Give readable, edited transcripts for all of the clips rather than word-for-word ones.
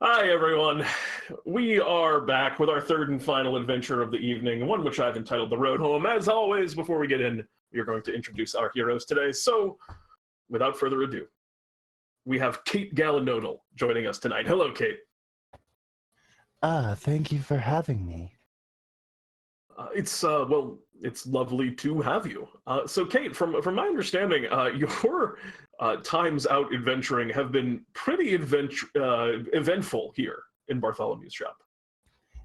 Hi, everyone. We are back with our third and final adventure of the evening, one which I've entitled The Road Home. As always, before we get in, we are going to introduce our heroes today. So, without further ado, we have Kate Galanodel joining us tonight. Hello, Kate. Thank you for having me. It's lovely to have you. So, Kate, from my understanding, your times out adventuring have been pretty eventful here in Bartholomew's shop.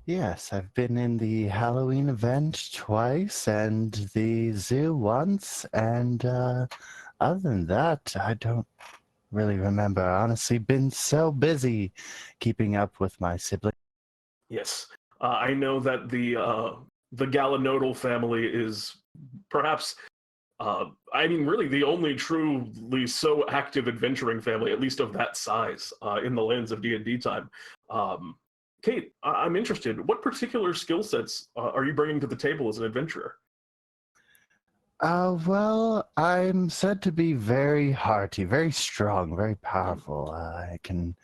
Yes, I've been in the Halloween event twice and the zoo once, and other than that, I don't really remember. Honestly, been so busy keeping up with my siblings. Yes, I know that the Galanodel family is perhaps, really the only truly so active adventuring family, at least of that size, in the lands of DnDTime. Kate, I'm interested. What particular skill sets are you bringing to the table as an adventurer? Well, I'm said to be very hearty, very strong, very powerful. I can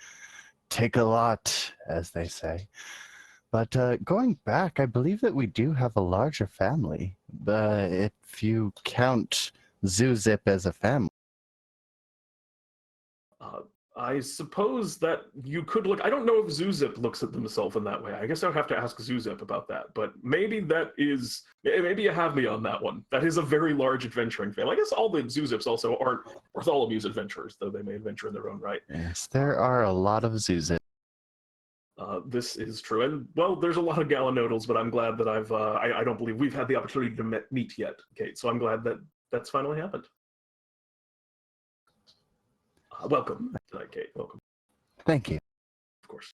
take a lot, as they say. But going back, I believe that we do have a larger family. If you count Zip as a family. Uh, I suppose that you could look. I don't know if Zuzip looks at themselves in that way. I guess I would have to ask Zuzip about that. But maybe that is. Maybe you have me on that one. That is a very large adventuring family. I guess all the Zuzips also aren't Bartholomew's adventurers, though they may adventure in their own right. Yes, there are a lot of Zip. This is true, and well, there's a lot of Galanodels, but I'm glad that I don't believe we've had the opportunity to meet yet, Kate. So I'm glad that that's finally happened. Welcome tonight, Kate. Welcome. Thank you. Of course.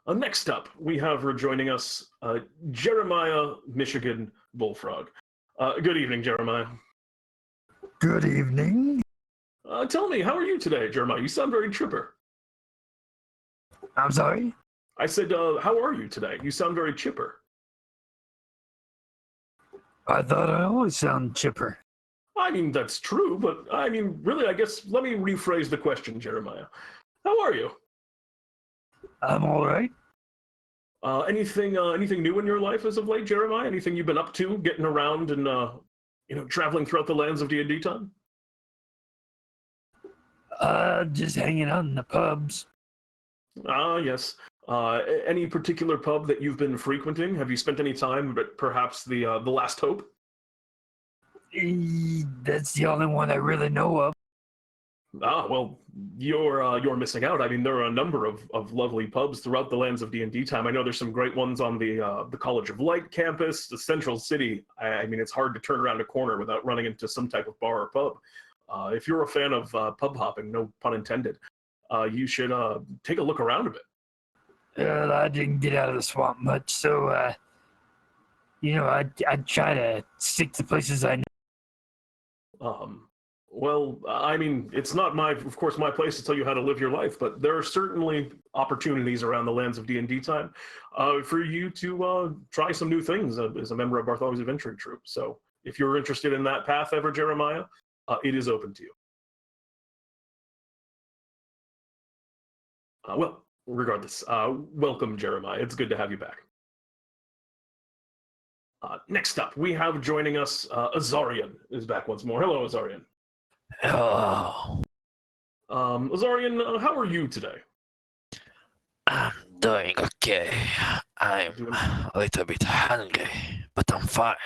Next up, we have rejoining us Jeremiah Michigan Bullfrog. Good evening, Jeremiah. Good evening. Tell me, how are you today, Jeremiah? You sound very chipper. I'm sorry? I said, how are you today? You sound very chipper. I thought I always sound chipper. I mean, that's true, but I mean, really, I guess, let me rephrase the question, Jeremiah. How are you? I'm all right. Anything new in your life as of late, Jeremiah? Anything you've been up to, getting around and, traveling throughout the lands of DnDTime? Just hanging out in the pubs. Yes. Any particular pub that you've been frequenting? Have you spent any time at perhaps the Last Hope? That's the only one I really know of. Well, you're missing out. I mean, there are a number of lovely pubs throughout the lands of DnDTime. I know there's some great ones on the College of Light campus, the Central City. I mean, it's hard to turn around a corner without running into some type of bar or pub. If you're a fan of pub hopping, no pun intended, you should take a look around a bit. I didn't get out of the swamp much, so I try to stick to places I know. Well, I mean, it's not of course, my place to tell you how to live your life, but there are certainly opportunities around the lands of DnDTime for you to try some new things as a member of Bartholomew's adventuring troupe. So if you're interested in that path ever, Jeremiah, it is open to you. Well, regardless, welcome, Jeremiah. It's good to have you back. Next up, we have joining us, Azarion is back once more. Hello, Azarion. Oh, Azarion, how are you today? I'm doing okay. I'm a little bit hungry, but I'm fine.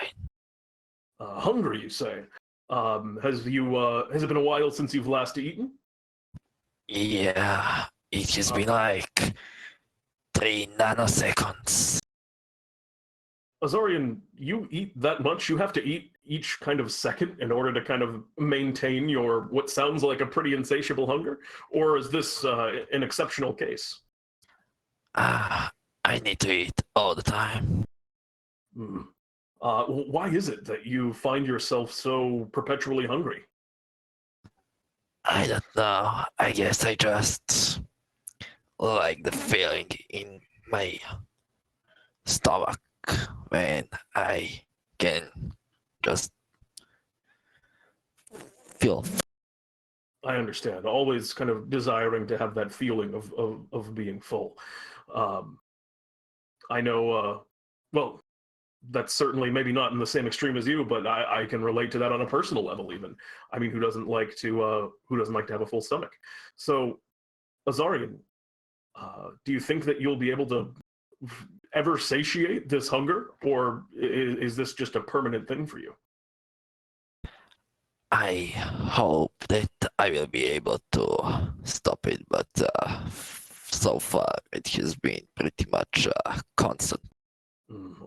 Hungry, you say? Has it been a while since you've last eaten? Yeah, it has been like 3 nanoseconds. Azarion, you eat that much? You have to eat each kind of second in order to kind of maintain your, what sounds like a pretty insatiable hunger? Or is this an exceptional case? I need to eat all the time. Why is it that you find yourself so perpetually hungry? I don't know. I guess I just like the feeling in my stomach when I can just feel. I understand. Always kind of desiring to have that feeling of being full. I know, well, that's certainly maybe not in the same extreme as you, but I can relate to that on a personal level even. I mean, who doesn't like to have a full stomach? So, Azarion, do you think that you'll be able to ever satiate this hunger, or is this just a permanent thing for you? I hope that I will be able to stop it, but so far it has been pretty much constant.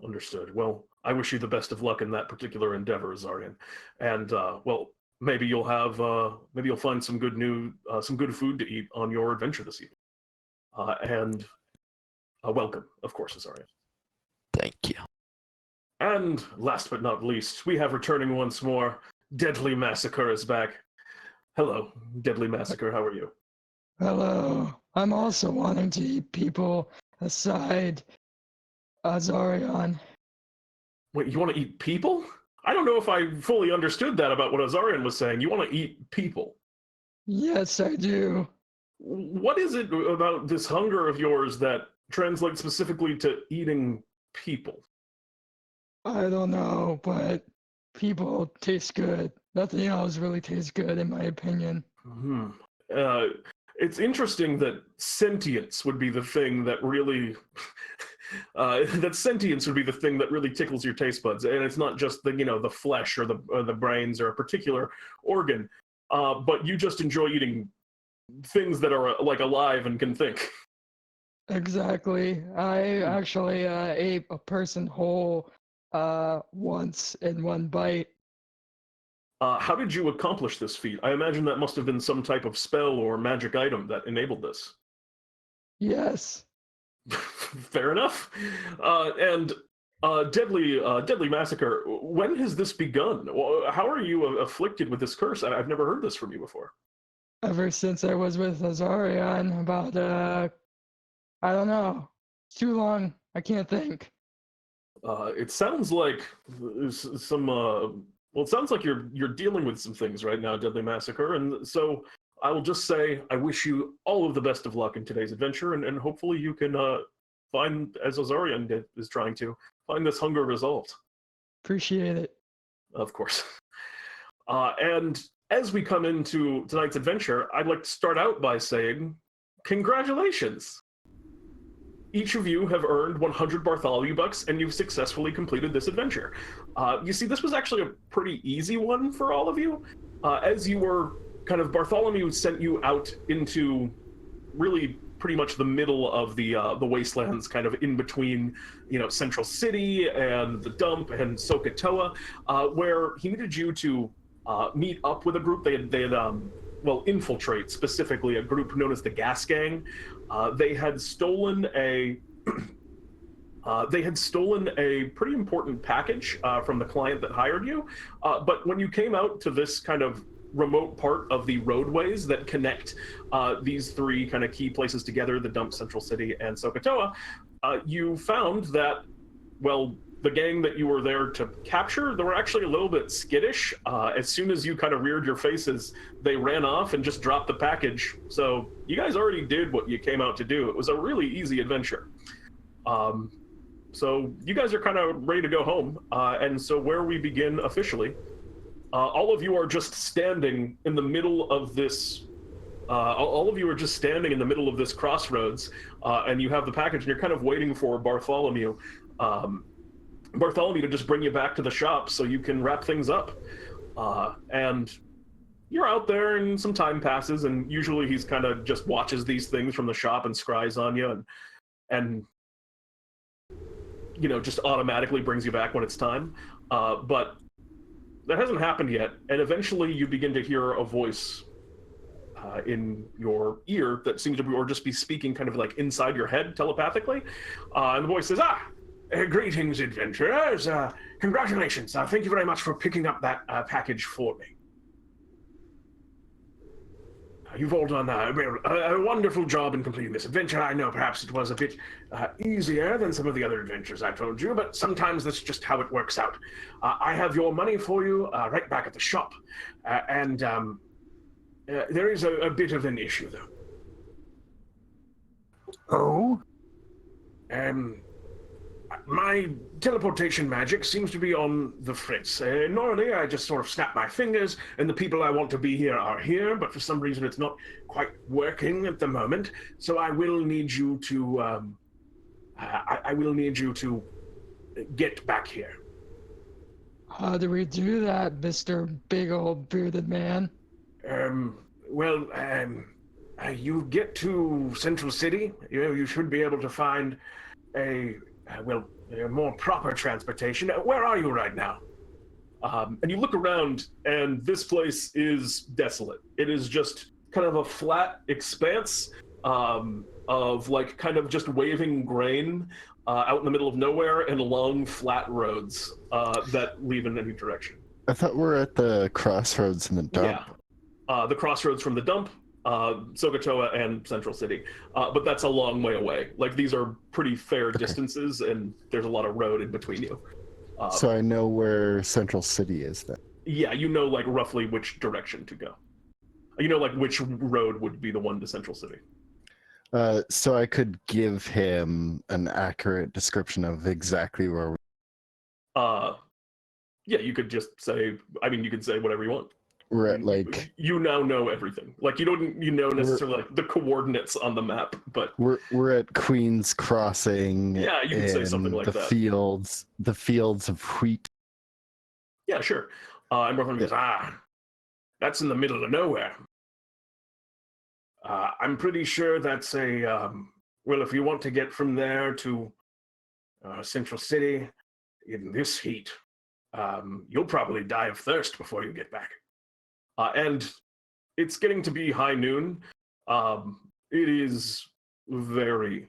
Understood. Well, I wish you the best of luck in that particular endeavor, Azarion. And well, maybe you'll find some good food to eat on your adventure this evening. And welcome, of course, Azarion. Thank you. And last but not least, we have returning once more. Deadly Massacre is back. Hello, Deadly Massacre. How are you? Hello. I'm also wanting to eat people aside Azarion. Wait, you want to eat people? I don't know if I fully understood that about what Azarion was saying. You want to eat people? Yes, I do. What is it about this hunger of yours that translates specifically to eating people? I don't know, but people taste good. Nothing else really tastes good, in my opinion. It's interesting that sentience would be the thing that really tickles your taste buds, and it's not just the flesh or the brains or a particular organ, but you just enjoy eating things that are like alive and can think. Exactly. I actually ate a person whole once in one bite. How did you accomplish this feat? I imagine that must have been some type of spell or magic item that enabled this. Yes. Fair enough. And Deadly Massacre, when has this begun? How are you afflicted with this curse? I've never heard this from you before. Ever since I was with Azarion, about I don't know, too long. I can't think. It sounds like it sounds like you're dealing with some things right now, Deadly Massacre, and so I will just say I wish you all of the best of luck in today's adventure, and hopefully you can find, as Azarion is trying to, find this hunger resolved. Appreciate it. Of course. And as we come into tonight's adventure, I'd like to start out by saying, congratulations! Each of you have earned 100 Bartholomew Bucks, and you've successfully completed this adventure. You see, this was actually a pretty easy one for all of you. As you were Bartholomew sent you out into really pretty much the middle of the wastelands, kind of in between, Central City and the dump and Sokotoa, where he needed you to meet up with a group. They had infiltrate specifically a group known as the Gas Gang. They had stolen a pretty important package from the client that hired you. But when you came out to this kind of remote part of the roadways that connect these three kind of key places together, the dump, Central City, and Sokotoa, you found that, the gang that you were there to capture, they were actually a little bit skittish. As soon as you kind of reared your faces, they ran off and just dropped the package. So you guys already did what you came out to do. It was a really easy adventure. So you guys are kind of ready to go home. And so where we begin officially, all of you are just standing in the middle of this crossroads, and you have the package, and you're kind of waiting for Bartholomew to just bring you back to the shop so you can wrap things up. And you're out there, and some time passes, and usually he's kind of just watches these things from the shop and scries on you, and just automatically brings you back when it's time. But that hasn't happened yet, and eventually you begin to hear a voice in your ear that seems to be, or just be speaking kind of like inside your head telepathically. And the voice says, greetings, adventurers. Congratulations. Thank you very much for picking up that package for me. You've all done a wonderful job in completing this adventure. I know perhaps it was a bit easier than some of the other adventures I told you, but sometimes that's just how it works out. I have your money for you right back at the shop. And there is a bit of an issue, though. Oh? My teleportation magic seems to be on the fritz. Normally, I just sort of snap my fingers, and the people I want to be here are here, but for some reason it's not quite working at the moment. So I will need you to, I will need you to get back here. How do we do that, Mr. Big Old Bearded Man? You get to Central City, you should be able to find a more proper transportation. Where are you right now? And you look around, and this place is desolate. It is just kind of a flat expanse of like kind of just waving grain out in the middle of nowhere and long flat roads that lead in any direction. I thought we're at the crossroads in the dump. Yeah, the crossroads from the dump, Sokotoa and Central City, but that's a long way away. Like these are pretty fair distances, and there's a lot of road in between you. So I know where Central City is then. Yeah, you know like roughly which direction to go. You know like which road would be the one to Central City. So I could give him an accurate description of exactly where we... Yeah, you could just say, I mean, you could say whatever you want. We're at like... You now know everything. Like you don't necessarily like the coordinates on the map, but... We're at Queen's Crossing. Yeah, you could say something like the that. The fields of wheat. Yeah, sure. And Bartholomew goes, that's in the middle of nowhere. I'm pretty sure that's a, well, if you want to get from there to Central City in this heat, you'll probably die of thirst before you get back. And it's getting to be high noon. It is very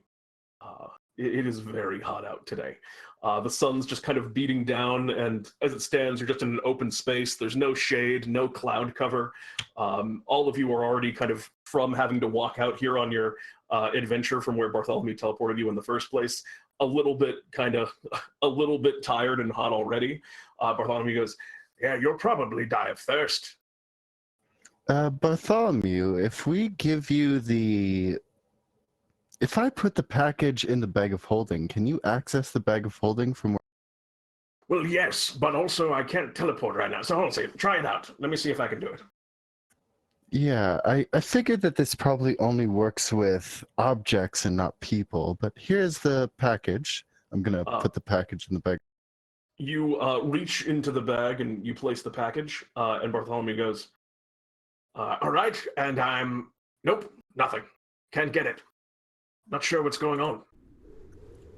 hot out today. The sun's just kind of beating down, and as it stands, you're just in an open space. There's no shade, no cloud cover. All of you are already kind of, from having to walk out here on your adventure from where Bartholomew teleported you in the first place, a little bit tired and hot already. Bartholomew goes, yeah, you'll probably die of thirst. Bartholomew, if we give you if I put the package in the bag of holding, can you access the bag of holding from where... Well, yes, but also I can't teleport right now, so hold on a second. Try it out. Let me see if I can do it. Yeah, I figured that this probably only works with objects and not people, but here's the package. I'm going to put the package in the bag. You reach into the bag and you place the package, and Bartholomew goes, all right, and nope, nothing. Can't get it. Not sure what's going on.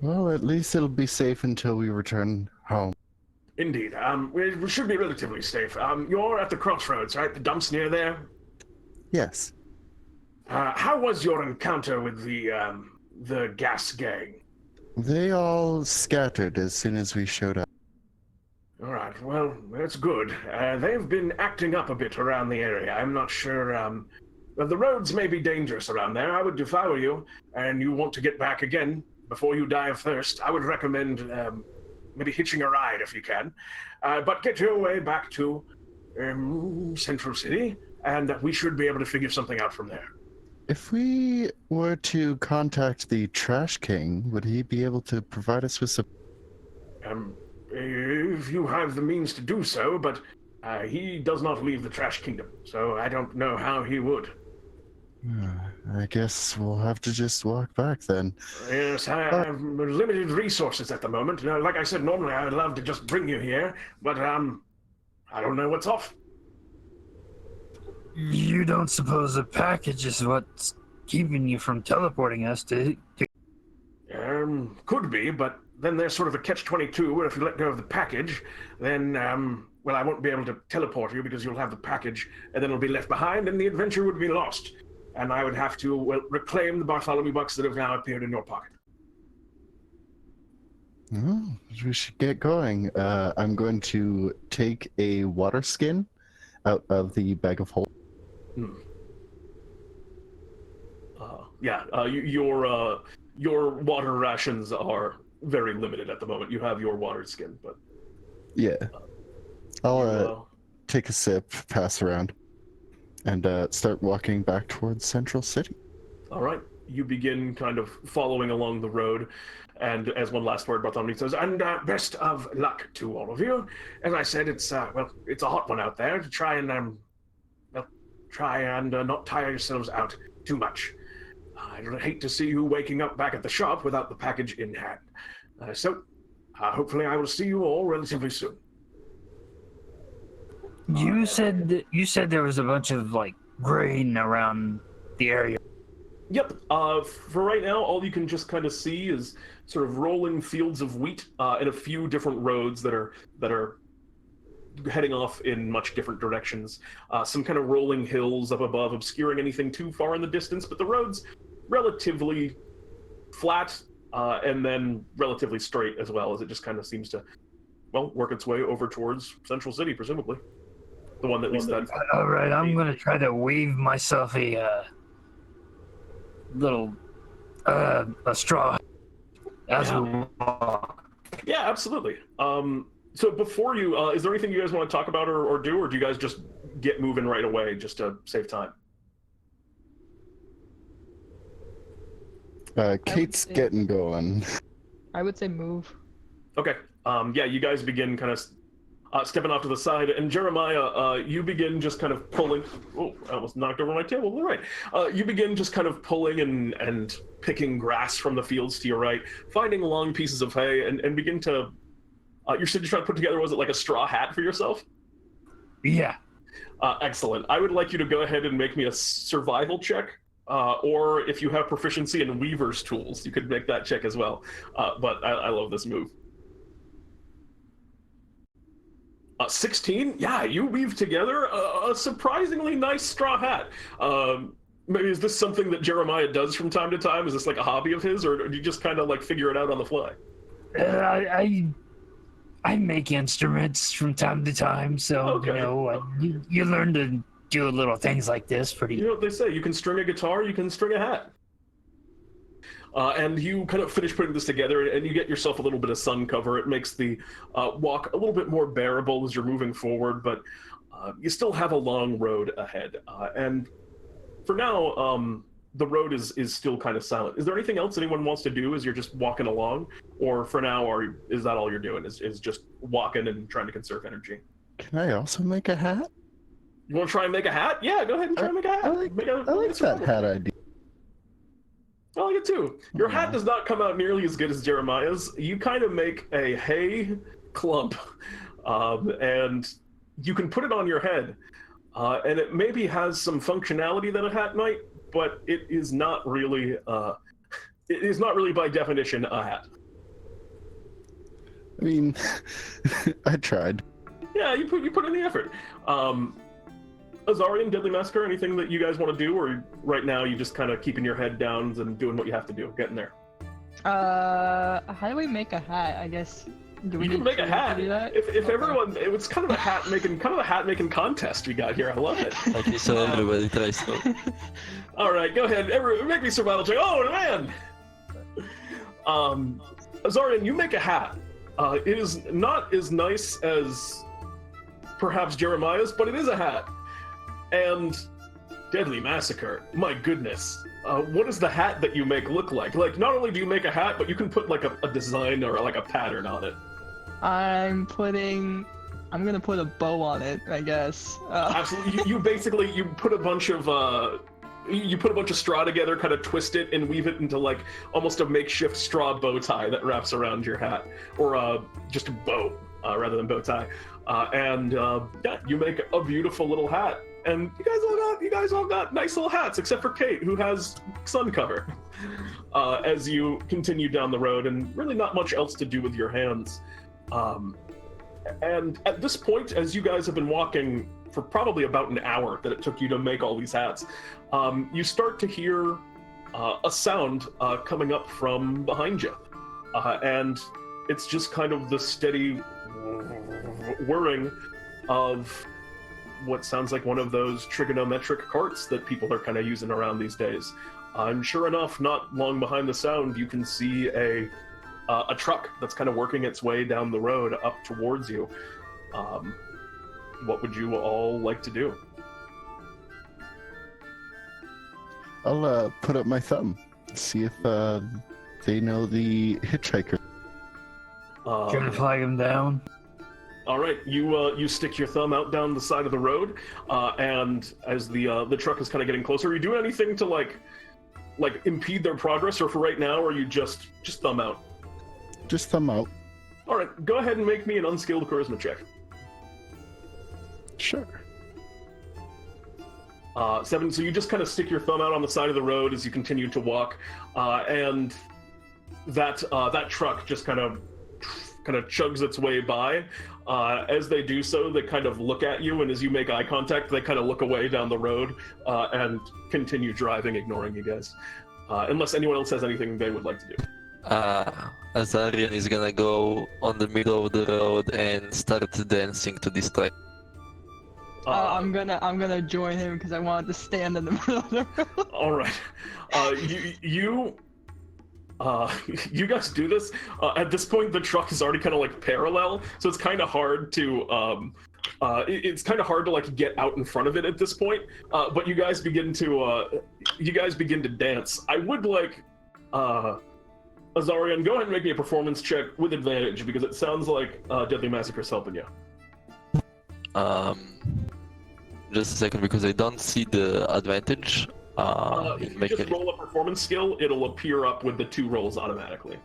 Well, at least it'll be safe until we return home. Indeed. We should be relatively safe. You're at the crossroads, right? The dump's near there? Yes. How was your encounter with the gas gang? They all scattered as soon as we showed up. All right, well, that's good. They've been acting up a bit around the area. I'm not sure... the roads may be dangerous around there. If I were you, and you want to get back again before you die of thirst, I would recommend maybe hitching a ride if you can. But get your way back to Central City, and we should be able to figure something out from there. If we were to contact the Trash King, would he be able to provide us with some... If you have the means to do so, but he does not leave the Trash Kingdom, so I don't know how he would. I guess we'll have to just walk back then. Yes, I have limited resources at the moment. Like I said, normally I would love to just bring you here, but I don't know what's off. You don't suppose the package is what's keeping you from teleporting us to... Could be, but then there's sort of a catch-22 where if you let go of the package, then, well, I won't be able to teleport you because you'll have the package, and then it'll be left behind, and the adventure would be lost. And I would have to, well, reclaim the Bartholomew Bucks that have now appeared in your pocket. Oh, we should get going. I'm going to take a water skin out of the bag of holding. Your water rations are very limited at the moment. You have your water skin, but... Yeah. I'll take a sip, pass around, and start walking back towards Central City. All right. you begin kind of following along the road. And as one last word, Bartholomew says, and best of luck to all of you. As I said, it's it's a hot one out there. To try and not tire yourselves out too much. I'd hate to see you waking up back at the shop without the package in hand. So, hopefully I will see you all relatively soon. You said there was a bunch of like grain around the area. Yep. For right now, all you can just kind of see is sort of rolling fields of wheat and a few different roads that are heading off in much different directions. Some kind of rolling hills up above, obscuring anything too far in the distance, but the road's relatively flat and then relatively straight as well, as it just kind of seems to, well, work its way over towards Central City, presumably. The one that leads that. All right, I'm gonna try to weave myself a little a straw as we walk. Yeah, absolutely. So before you, is there anything you guys want to talk about or do, or do you guys just get moving right away just to save time? Kate's getting going. I would say move. Okay. Yeah, you guys begin kind of stepping off to the side, and Jeremiah, you begin just kind of pulling. Oh, I almost knocked over my table. All right. You begin just kind of pulling and picking grass from the fields to your right, finding long pieces of hay, and begin to. You're trying to put together, was it like a straw hat for yourself? Yeah. Excellent. I would like you to go ahead and make me a survival check, or if you have proficiency in weaver's tools, you could make that check as well. But I love this move. 16? Yeah, you weave together a surprisingly nice straw hat. Maybe is this something that Jeremiah does from time to time? Is this like a hobby of his, or do you just kind of like figure it out on the fly? I make instruments from time to time, so Okay. you know you learn to do little things like this. Pretty. You know what they say? You can string a guitar, you can string a hat. And you kind of finish putting this together, and you get yourself a little bit of sun cover. It makes the walk a little bit more bearable as you're moving forward, but you still have a long road ahead. And for now, the road is still kind of silent. Is there anything else anyone wants to do as you're just walking along? Or for now, is that all you're doing, is just walking and trying to conserve energy? Can I also make a hat? You want to try and make a hat? Yeah, go ahead and try and make a hat. I like that survival. hat idea. I like it too. Your hat does not come out nearly as good as Jeremiah's. You kind of make a hay clump, and you can put it on your head, and it maybe has some functionality that a hat might, but it is not really. It is not really by definition a hat. I mean, I tried. Yeah, you put in the effort. Azarion, Deadly Massacre, anything that you guys want to do, or right now you just kind of keeping your head down and doing what you have to do, getting there? How do we make a hat? I guess. Do we You can need make a tools hat. to do that? If Okay. everyone, it was kind of a hat making contest we got here. I love it. Okay, so everybody tries to. All right, go ahead. Make me survival check. Oh man. Azarion, you make a hat. It is not as nice as perhaps Jeremiah's, but it is a hat. And Deadly Massacre, my goodness. What does the hat that you make look like? Like, not only do you make a hat, but you can put like a design or like a pattern on it. I'm gonna put a bow on it, I guess. Absolutely. You basically, you put a bunch of straw together, kind of twist it and weave it into like almost a makeshift straw bow tie that wraps around your hat, or just a bow rather than bow tie. Yeah, you make a beautiful little hat. And you guys all got nice little hats, except for Kate, who has sun cover. As you continue down the road, and really not much else to do with your hands. And at this point, as you guys have been walking for probably about an hour that it took you to make all these hats, you start to hear a sound coming up from behind you. And it's just kind of the steady whirring of what sounds like one of those trigonometric carts that people are kind of using around these days. And sure enough, not long behind the sound, you can see a truck that's kind of working its way down the road up towards you. What would you all like to do? I'll put up my thumb. see if they know the hitchhiker. Trying to flag him down. All right, you stick your thumb out down the side of the road, and as the truck is kind of getting closer, are you doing anything to like impede their progress, or for right now, or are you just thumb out? Just thumb out. All right, go ahead and make me an unskilled charisma check. Sure. 7. So you just kind of stick your thumb out on the side of the road as you continue to walk, and that truck just kind of chugs its way by. As they do so, they kind of look at you, and as you make eye contact, they kind of look away down the road and continue driving, ignoring you guys. Unless anyone else has anything they would like to do. Azarion is gonna go on the middle of the road and start dancing to distract. I'm gonna join him because I wanted to stand in the middle of the road. All right, you guys do this. At this point, the truck is already kind of like parallel, so it's kind of hard to it's kind of hard to like get out in front of it at this point. But you guys begin to dance. I would like Azarion, go ahead and make me a performance check with advantage because it sounds like Deadly Massacre is helping you. Just a second, because I don't see the advantage. If you just roll a performance skill, it'll appear up with the 2 rolls automatically.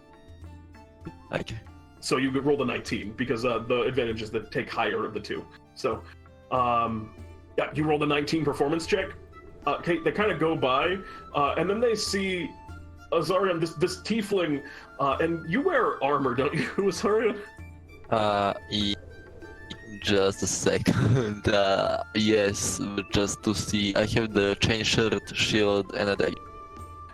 Okay. So you could roll the 19 because the advantage is that take higher of the 2. So, yeah, you roll the 19 performance check. Okay, they kind of go by, and then they see Azarion, this tiefling, and you wear armor, don't you, Azarion? Just a second. Yes, just to see. I have the chain shirt, shield, and a dagger.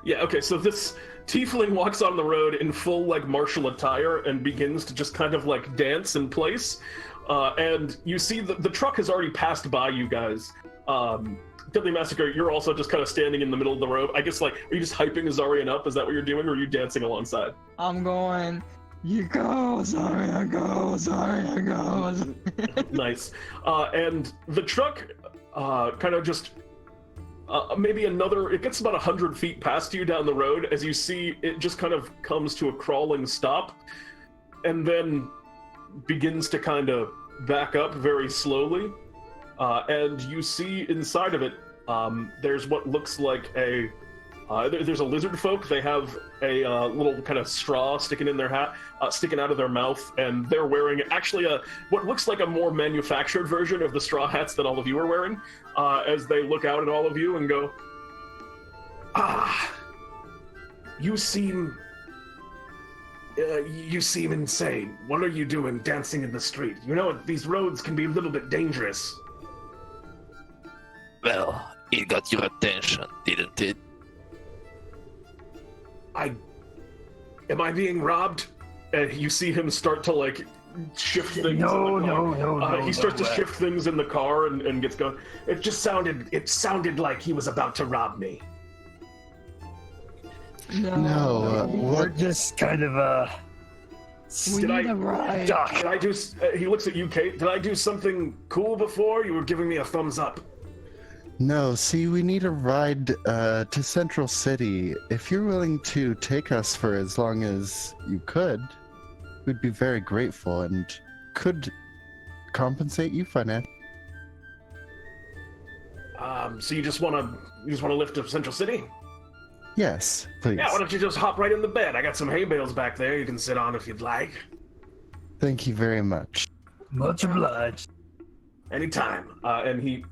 Yeah, okay, so this tiefling walks on the road in full, like, martial attire and begins to just kind of, like, dance in place. And you see the truck has already passed by you guys. Deadly Massacre, you're also just kind of standing in the middle of the road. I guess, like, are you just hyping Azarion up? Is that what you're doing, or are you dancing alongside? I'm going, you go, Azarion, go, Azarion, go. Nice. And the truck kind of just maybe it gets about 100 feet past you down the road as you see it just kind of comes to a crawling stop and then begins to kind of back up very slowly. And you see inside of it, there's what looks like there's a lizard folk. They have a little kind of straw sticking in their hat, sticking out of their mouth, and they're wearing actually what looks like a more manufactured version of the straw hats that all of you are wearing. As they look out at all of you and go, you seem insane. What are you doing dancing in the street? You know, these roads can be a little bit dangerous. Well, it got your attention, didn't it? Am I being robbed? And you see him start to like shift things. in the car. He starts to shift things in the car and gets going. It sounded like he was about to rob me. No, We're just kind of We need a ride. Did I do? He looks at you, Kate. Did I do something cool before? You were giving me a thumbs up. No, see, we need a ride to Central City. If you're willing to take us for as long as you could, we'd be very grateful and could compensate you financially. So you just want to lift to Central City? Yes, please. Yeah, why don't you just hop right in the bed? I got some hay bales back there you can sit on if you'd like. Thank you very much. much obliged. Anytime. And he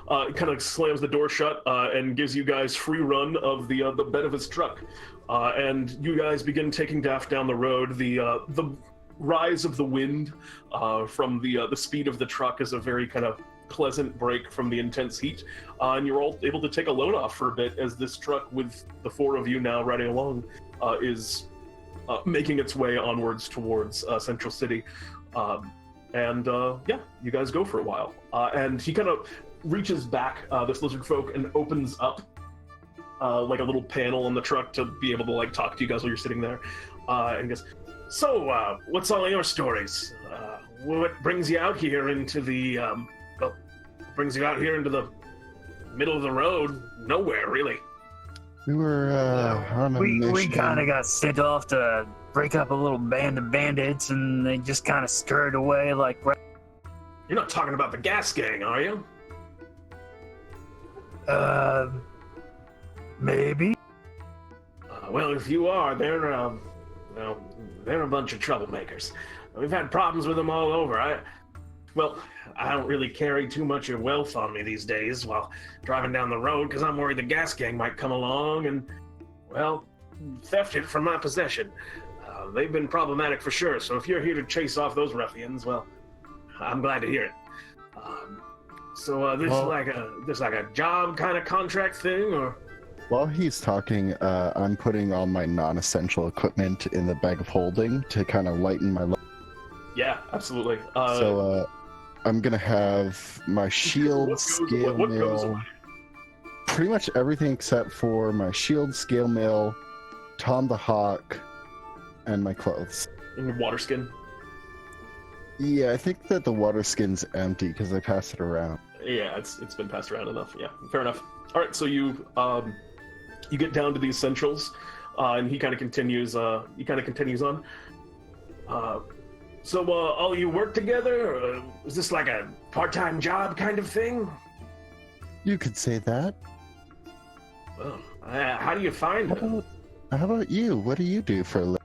kind of slams the door shut and gives you guys free run of the bed of his truck. And you guys begin taking Daft down the road. The rise of the wind from the speed of the truck is a very kind of pleasant break from the intense heat, and you're all able to take a load off for a bit as this truck, with the four of you now riding along, is making its way onwards towards Central City. Yeah, you guys go for a while. And he kind of reaches back, this lizard folk, and opens up like a little panel on the truck to be able to like talk to you guys while you're sitting there. And goes, so, what's all your stories? What brings you out here into the, middle of the road? Nowhere, really. We were on a mission. We kind of got sent off to break up a little band of bandits, and they just kind of scurried away like. You're not talking about the gas gang, are you? Maybe. Well, if you are, they're a bunch of troublemakers. We've had problems with them all over. I don't really carry too much of wealth on me these days while driving down the road because I'm worried the gas gang might come along and, well, theft it from my possession. They've been problematic for sure, so if you're here to chase off those ruffians, well, I'm glad to hear it. This like a job kind of contract thing, or? While he's talking, I'm putting all my non-essential equipment in the bag of holding to kind of lighten my load. Yeah, absolutely. I'm gonna have my shield, scale mail, pretty much everything except for my shield, scale mail, Tom the Hawk, and my clothes. And your water skin? Yeah, I think that the water skin's empty because I passed it around. Yeah, it's been passed around enough. Yeah, fair enough. All right, so you get down to the essentials, and he kind of continues. He kind of continues on. So all you work together? Or is this like a part-time job kind of thing? You could say that. Well, how do you find it? How about you? What do you do for a living?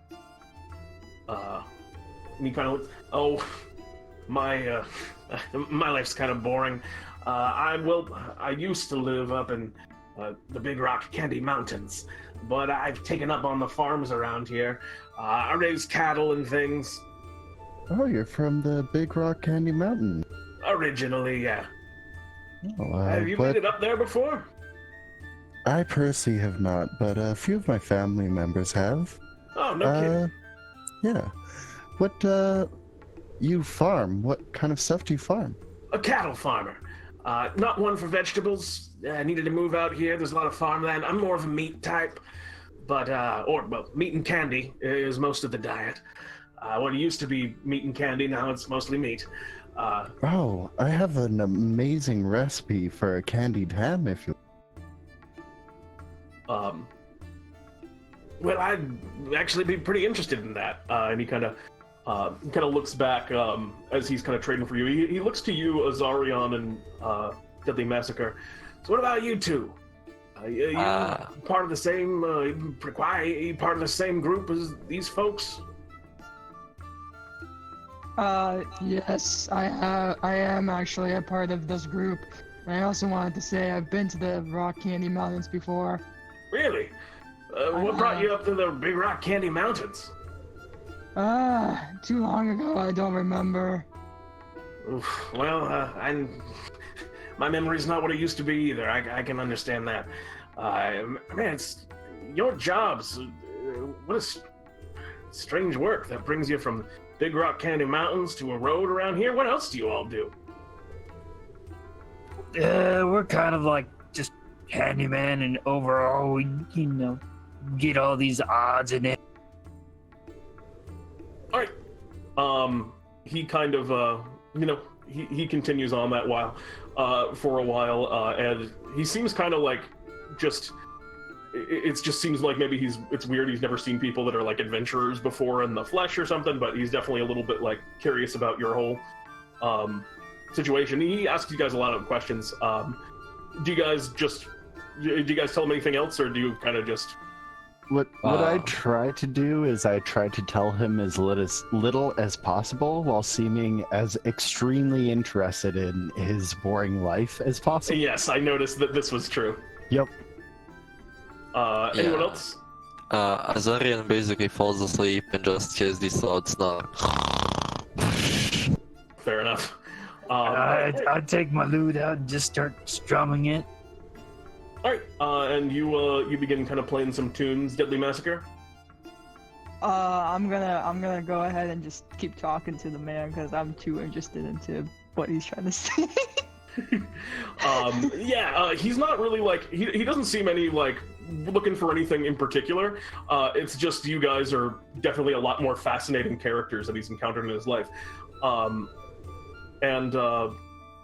And he kind of looks. Oh, my life's kind of boring. I used to live up in the Big Rock Candy Mountains, but I've taken up on the farms around here. I raise cattle and things. Oh, you're from the Big Rock Candy Mountain. Originally, yeah. Oh, Have you made it up there before? I personally have not, but a few of my family members have. Oh, no kidding. Yeah. What, you farm? What kind of stuff do you farm? A cattle farmer. Not one for vegetables. I needed to move out here. There's a lot of farmland. I'm more of a meat type, but meat and candy is most of the diet. What used to be meat and candy, now it's mostly meat. Oh, I have an amazing recipe for a candied ham if you... Well, I'd actually be pretty interested in that. And he kind of looks back as he's kind of trading for you. He looks to you, Azarion and Deadly Massacre. So what about you two? You part of the same? You part of the same group as these folks? Yes, I am actually a part of this group. And I also wanted to say I've been to the Rock Candy Mountains before. Really? What brought you up to the Big Rock Candy Mountains? Too long ago, I don't remember. Oof, well, my memory's not what it used to be either. I can understand that. Man, it's your jobs. What a strange work that brings you from Big Rock Candy Mountains to a road around here. What else do you all do? We're kind of like just handyman, and overall we, get all these odds in it. All right. He kind of, he continues on that for a while, and he seems kind of like it just seems like maybe it's weird. He's never seen people that are like adventurers before in the flesh or something, but he's definitely a little bit like curious about your whole situation. He asks you guys a lot of questions. Do you guys tell him anything else, or do you kind of just... What I try to do is I try to tell him as little as possible while seeming as extremely interested in his boring life as possible. Yes, I noticed that this was true. Yep. Anyone else? Azarion basically falls asleep and just hears these loud snark. Fair enough. I'd take my lute out and just start strumming it. All right, and you begin kind of playing some tunes, Deadly Massacre. I'm gonna go ahead and just keep talking to the man because I'm too interested into what he's trying to say. He's not really like he doesn't seem any like looking for anything in particular. It's just you guys are definitely a lot more fascinating characters that he's encountered in his life.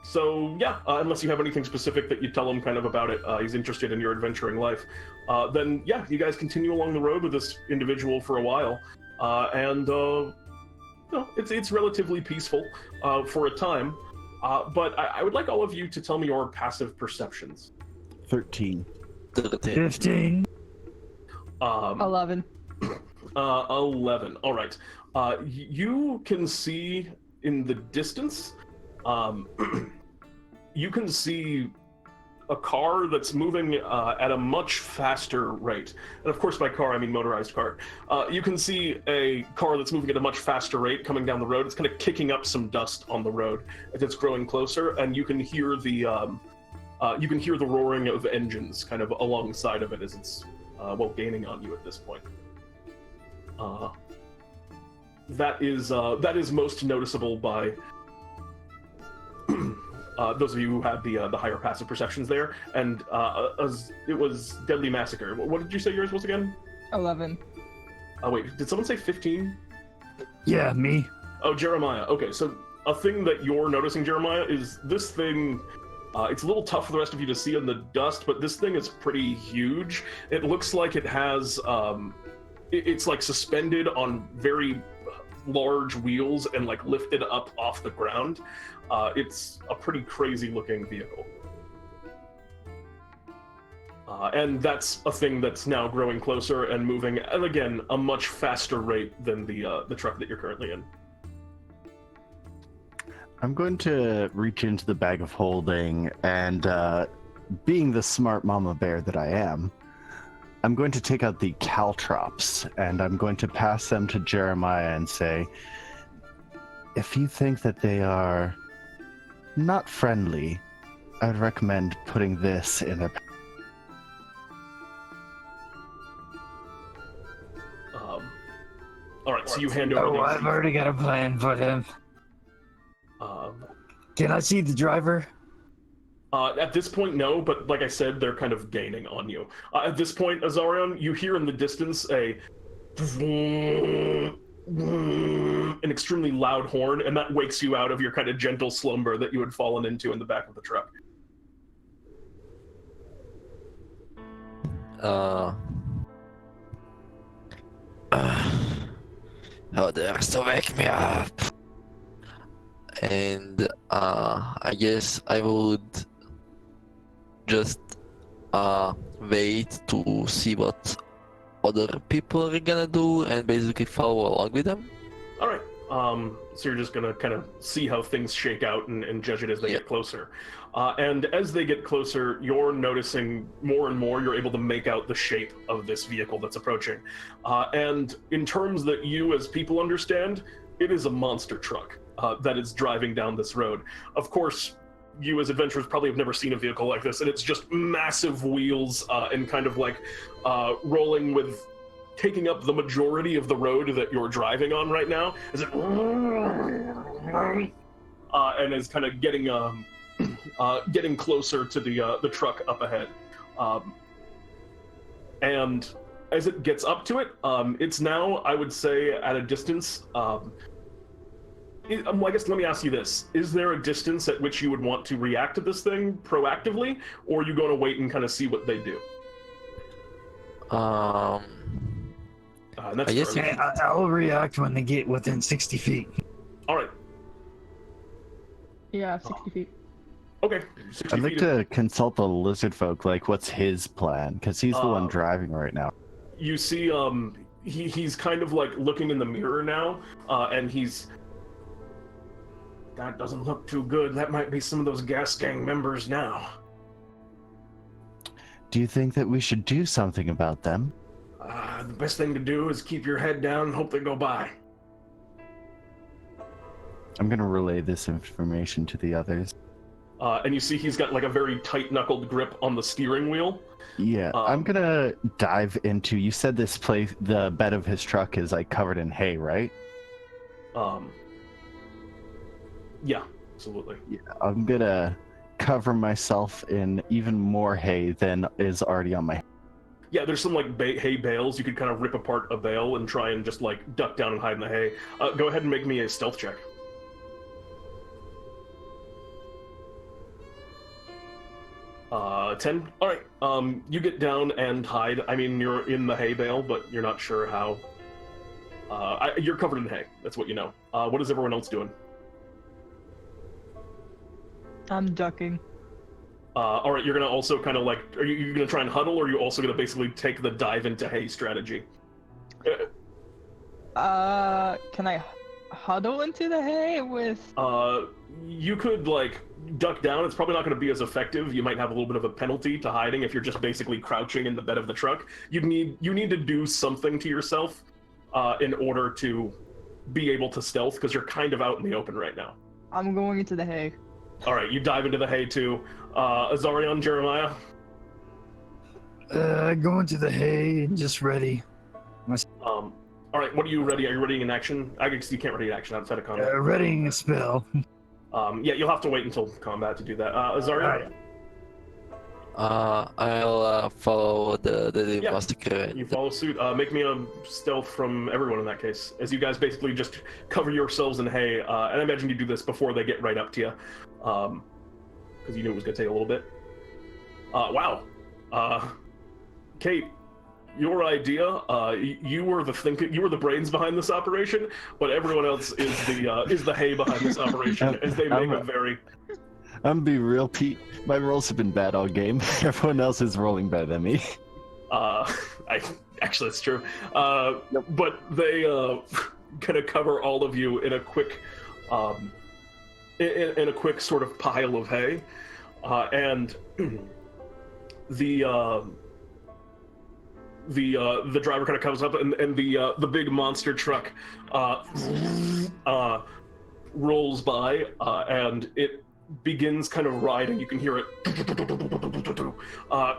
So yeah, unless you have anything specific that you tell him kind of about it, he's interested in your adventuring life. then yeah, you guys continue along the road with this individual for a while, and no, it's relatively peaceful for a time. But I would like all of you to tell me your passive perceptions. 13. 15. 11. 11. All right. You can see in the distance. You can see a car that's moving at a much faster rate. And of course, by car, I mean motorized car. You can see a car that's moving at a much faster rate coming down the road. It's kind of kicking up some dust on the road as it's growing closer, and you can hear the roaring of engines kind of alongside of it as it's gaining on you at this point. That is most noticeable by those of you who had the higher passive perceptions there, and it was Deadly Massacre. What did you say yours was again? 11. Wait, did someone say 15? Yeah, me. Oh, Jeremiah. Okay, so a thing that you're noticing, Jeremiah, is this thing. It's a little tough for the rest of you to see in the dust, but this thing is pretty huge. It looks like it has. It's like suspended on very large wheels and like lifted up off the ground. It's a pretty crazy looking vehicle. And that's a thing that's now growing closer and moving, and again, a much faster rate than the truck that you're currently in. I'm going to reach into the bag of holding and, being the smart mama bear that I am, I'm going to take out the caltrops and I'm going to pass them to Jeremiah and say, if you think that they are not friendly, I'd recommend putting this in their. All right, so you hand over. I've already got a plan for them. Can I see the driver? At this point, no, but like I said, they're kind of gaining on you. At this point, Azarion, you hear in the distance an extremely loud horn, and that wakes you out of your kind of gentle slumber that you had fallen into in the back of the truck. Oh, they're so wake me up. And I guess I would just wait to see what other people are gonna do and basically follow along with them. All right. So you're just gonna kind of see how things shake out and judge it as they get closer. And as they get closer, you're noticing more and more. You're able to make out the shape of this vehicle that's approaching. And in terms that you as people understand, it is a monster truck that is driving down this road. Of course, you as adventurers probably have never seen a vehicle like this, and it's just massive wheels and kind of like rolling with, taking up the majority of the road that you're driving on right now. Is it? And is kind of getting closer to the truck up ahead. And as it gets up to it, it's now, I would say, at a distance. I guess let me ask you this: is there a distance at which you would want to react to this thing proactively, or are you going to wait and kind of see what they do? I guess I'll react when they get within 60 feet. All right. Yeah, 60 feet. Okay. 60 I'd like feet to consult the lizard folk, like what's his plan, because he's the one driving right now. You see, he's kind of like looking in the mirror now, and that doesn't look too good. That might be some of those gas gang members now. Do you think that we should do something about them? The best thing to do is keep your head down and hope they go by. I'm going to relay this information to the others. And you see he's got like a very tight-knuckled grip on the steering wheel. Yeah, I'm going to dive into, you said this place, the bed of his truck is like covered in hay, right? Yeah, absolutely. Yeah, I'm going to cover myself in even more hay than is already on my head. Yeah, there's some like hay bales. You could kind of rip apart a bale and try and just like duck down and hide in the hay. Go ahead and make me a stealth check. 10. All right. You get down and hide. I mean, you're in the hay bale, but you're not sure how. You're covered in hay. That's what you know. What is everyone else doing? I'm ducking. All right. You're gonna also kind of like. Are you gonna try and huddle, or are you also gonna basically take the dive into hay strategy? Can I huddle into the hay with? You could like duck down. It's probably not going to be as effective. You might have a little bit of a penalty to hiding if you're just basically crouching in the bed of the truck. You need to do something to yourself in order to be able to stealth, because you're kind of out in the open right now. I'm going into the hay. All right, you dive into the hay too. Azarion, Jeremiah. Go into the hay and just ready. All right, what are you ready? Are you ready in action? I guess you can't ready in action outside of combat. Readying a spell. Yeah, you'll have to wait until combat to do that. Azarion? I'll follow the Yeah, Massacre. You follow suit. Make me a stealth from everyone in that case, as you guys basically just cover yourselves in hay. And I imagine you do this before they get right up to you, because you knew it was going to take a little bit. Wow. Kate, your idea. You were the brains behind this operation, but everyone else is the hay behind this operation, as they make a very. I'm gonna be real, Pete. My rolls have been bad all game. Everyone else is rolling better than me. Actually, it's true. But they kind of cover all of you in a quick, in a quick sort of pile of hay, and the driver kind of comes up, and the big monster truck rolls by, and it begins kind of riding. You can hear it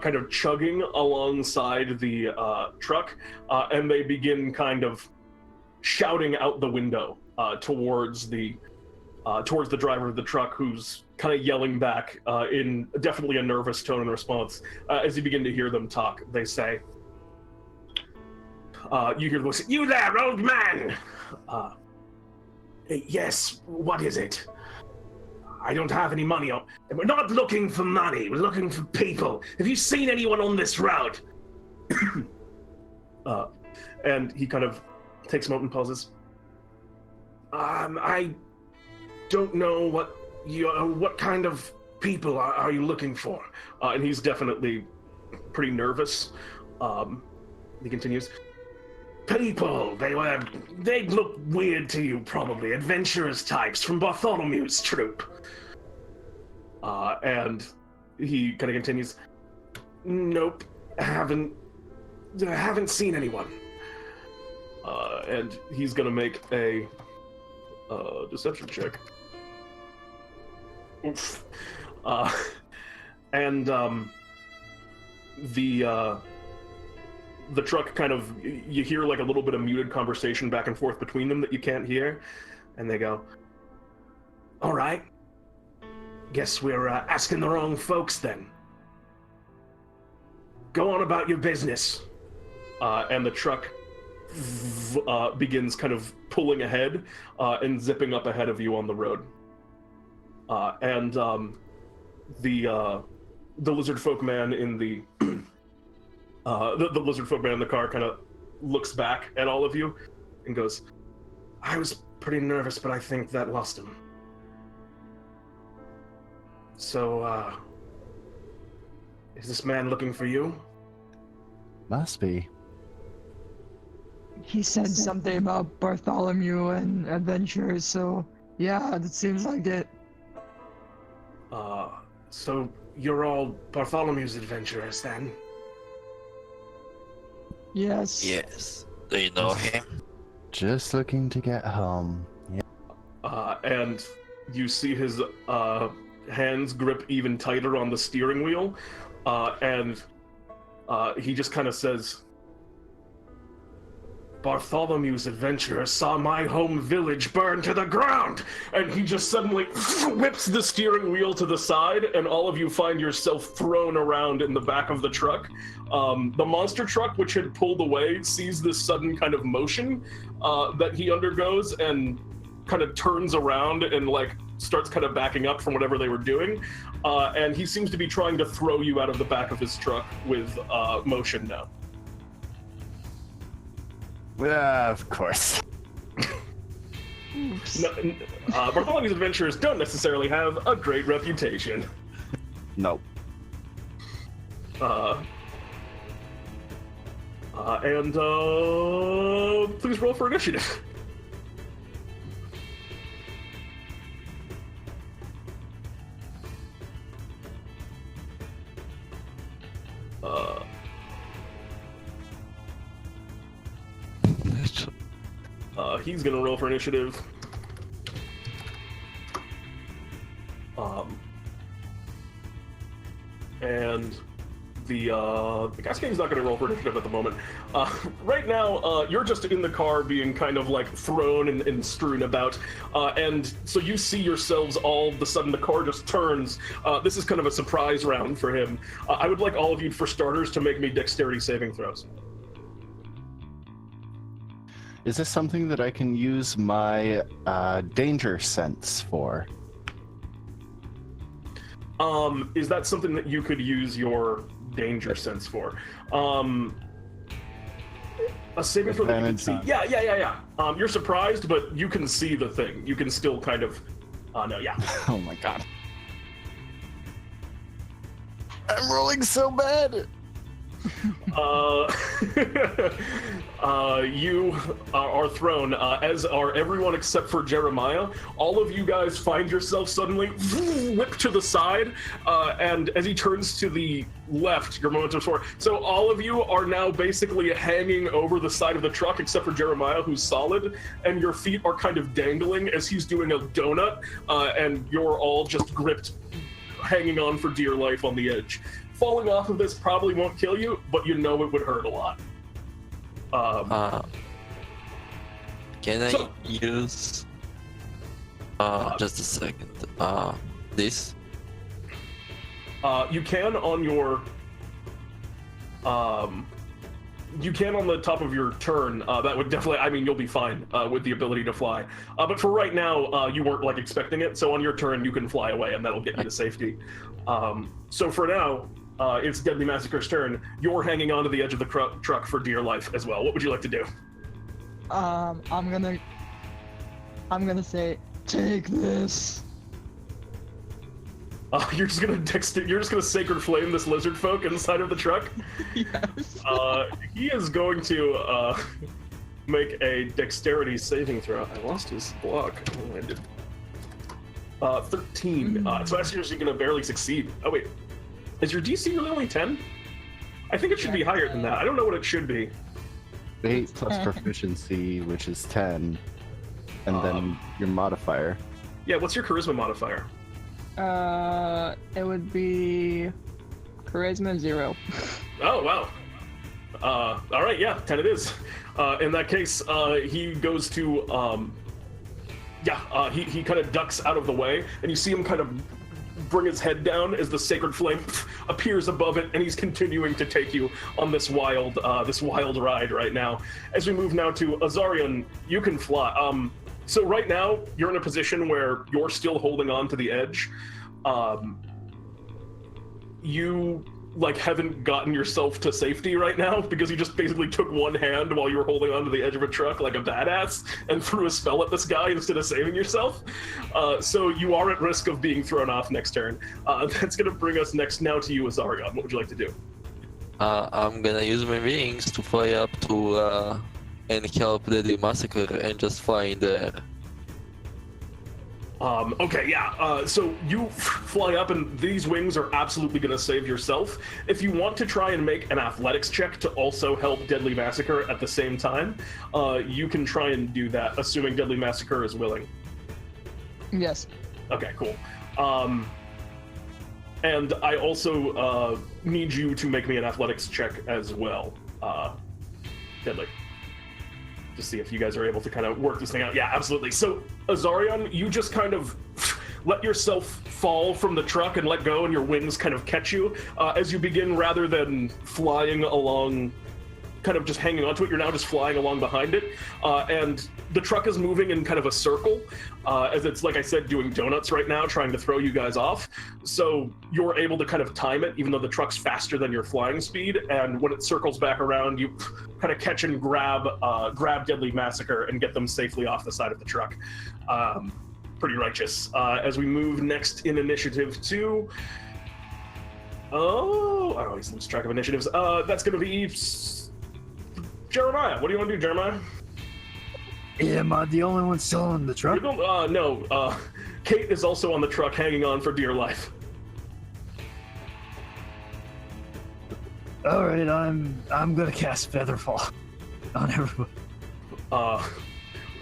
kind of chugging alongside the truck, and they begin kind of shouting out the window towards the driver of the truck, who's kind of yelling back in definitely a nervous tone in response. As you begin to hear them talk, they say, you hear the voice, "You there, old man!" "Yes, what is it?" "I don't have any money. We're not looking for money. We're looking for people. Have you seen anyone on this route?" And he kind of takes a moment and pauses. I don't know what kind of people are you looking for?" And he's definitely pretty nervous. He continues. "People, they look weird to you, probably. Adventurers types from Bartholomew's troop." And he kind of continues. "Nope, haven't seen anyone." And he's gonna make a deception check. Oof. And the truck kind of, you hear like a little bit of muted conversation back and forth between them that you can't hear, and they go, "All right, guess we're asking the wrong folks then. Go on about your business." And the truck begins kind of pulling ahead and zipping up ahead of you on the road. And the lizard folk man in the lizard folk man in the car kind of looks back at all of you and goes, "I was pretty nervous, but I think that lost him. So, is this man looking for you?" Must be. He said something about Bartholomew and adventures, so yeah, it seems like it. So you're all Bartholomew's adventurers then? Yes. Yes. Do you know him? Just looking to get home. Yeah. And you see his hands grip even tighter on the steering wheel, and he just kind of says, "Bartholomew's adventurers saw my home village burn to the ground!" And he just suddenly whips the steering wheel to the side, and all of you find yourself thrown around in the back of the truck. The monster truck, which had pulled away, sees this sudden kind of motion that he undergoes and kind of turns around and like starts kind of backing up from whatever they were doing, and he seems to be trying to throw you out of the back of his truck with motion now. Of course. Bartholomew's adventures don't necessarily have a great reputation. Nope. Please roll for initiative. He's gonna roll for initiative. And the Cascade's not gonna roll for initiative at the moment. Right now, you're just in the car being kind of like thrown and strewn about, and so you see yourselves all of a sudden the car just turns. This is kind of a surprise round for him. I would like all of you, for starters, to make me dexterity saving throws. Is this something that I can use my danger sense for? Is that something that you could use your danger sense for? A saving throw that you can see. Yeah. You're surprised, but you can see the thing. You can still kind of... no, yeah. Oh my god. I'm rolling so bad! You are thrown, as are everyone except for Jeremiah. All of you guys find yourself suddenly whipped to the side, and as he turns to the left, your momentum forward. So all of you are now basically hanging over the side of the truck, except for Jeremiah, who's solid, and your feet are kind of dangling as he's doing a donut, and you're all just gripped, hanging on for dear life on the edge. Falling off of this probably won't kill you, but you know it would hurt a lot. Can I use just a second this? You can on your you can on the top of your turn. That would definitely, I mean, you'll be fine with the ability to fly, but for right now you weren't like expecting it, so on your turn you can fly away and that'll get you to safety. So for now, it's Deadly Massacre's turn. You're hanging onto the edge of the truck for dear life as well. What would you like to do? I'm gonna say, take this. You're just gonna Sacred Flame this lizard folk inside of the truck? Yes. He is going to make a dexterity saving throw. I lost his block. Oh, I did. 13. So that's usually gonna barely succeed. Oh wait. Is your DC really only 10? I think it should be higher than that. I don't know what it should be. 8 plus proficiency, which is 10, and then your modifier. Yeah, what's your charisma modifier? It would be charisma 0. Oh, wow. All right, yeah, 10 it is. In that case, he goes to, he kind of ducks out of the way, and you see him kind of bring his head down as the Sacred Flame appears above it, and he's continuing to take you on this wild ride right now. As we move now to Azarion, you can fly. So right now, you're in a position where you're still holding on to the edge. You haven't gotten yourself to safety right now because you just basically took one hand while you were holding onto the edge of a truck like a badass and threw a spell at this guy instead of saving yourself. So you are at risk of being thrown off next turn. That's gonna bring us now to you, Azarion. What would you like to do? I'm gonna use my wings to fly up to and help the Massacre and just fly in the air. Okay, yeah. So you fly up, and these wings are absolutely going to save yourself. If you want to try and make an athletics check to also help Deadly Massacre at the same time, you can try and do that, assuming Deadly Massacre is willing. Yes. Okay, cool. And I also need you to make me an athletics check as well, Deadly. To see if you guys are able to kind of work this thing out. Yeah, absolutely. So, Azarion, you just kind of let yourself fall from the truck and let go, and your wings kind of catch you as you begin, rather than flying along kind of just hanging onto it. You're now just flying along behind it, and the truck is moving in kind of a circle, as it's, like I said, doing donuts right now, trying to throw you guys off. So you're able to kind of time it, even though the truck's faster than your flying speed, and when it circles back around, you kind of catch and grab Deadly Massacre and get them safely off the side of the truck. Pretty righteous. As we move next in initiative 2, I always lose track of initiatives. That's going to be Jeremiah. What do you want to do, Jeremiah? Am I the only one still on the truck? No. Kate is also on the truck, hanging on for dear life. All right, I'm gonna cast Featherfall on everybody.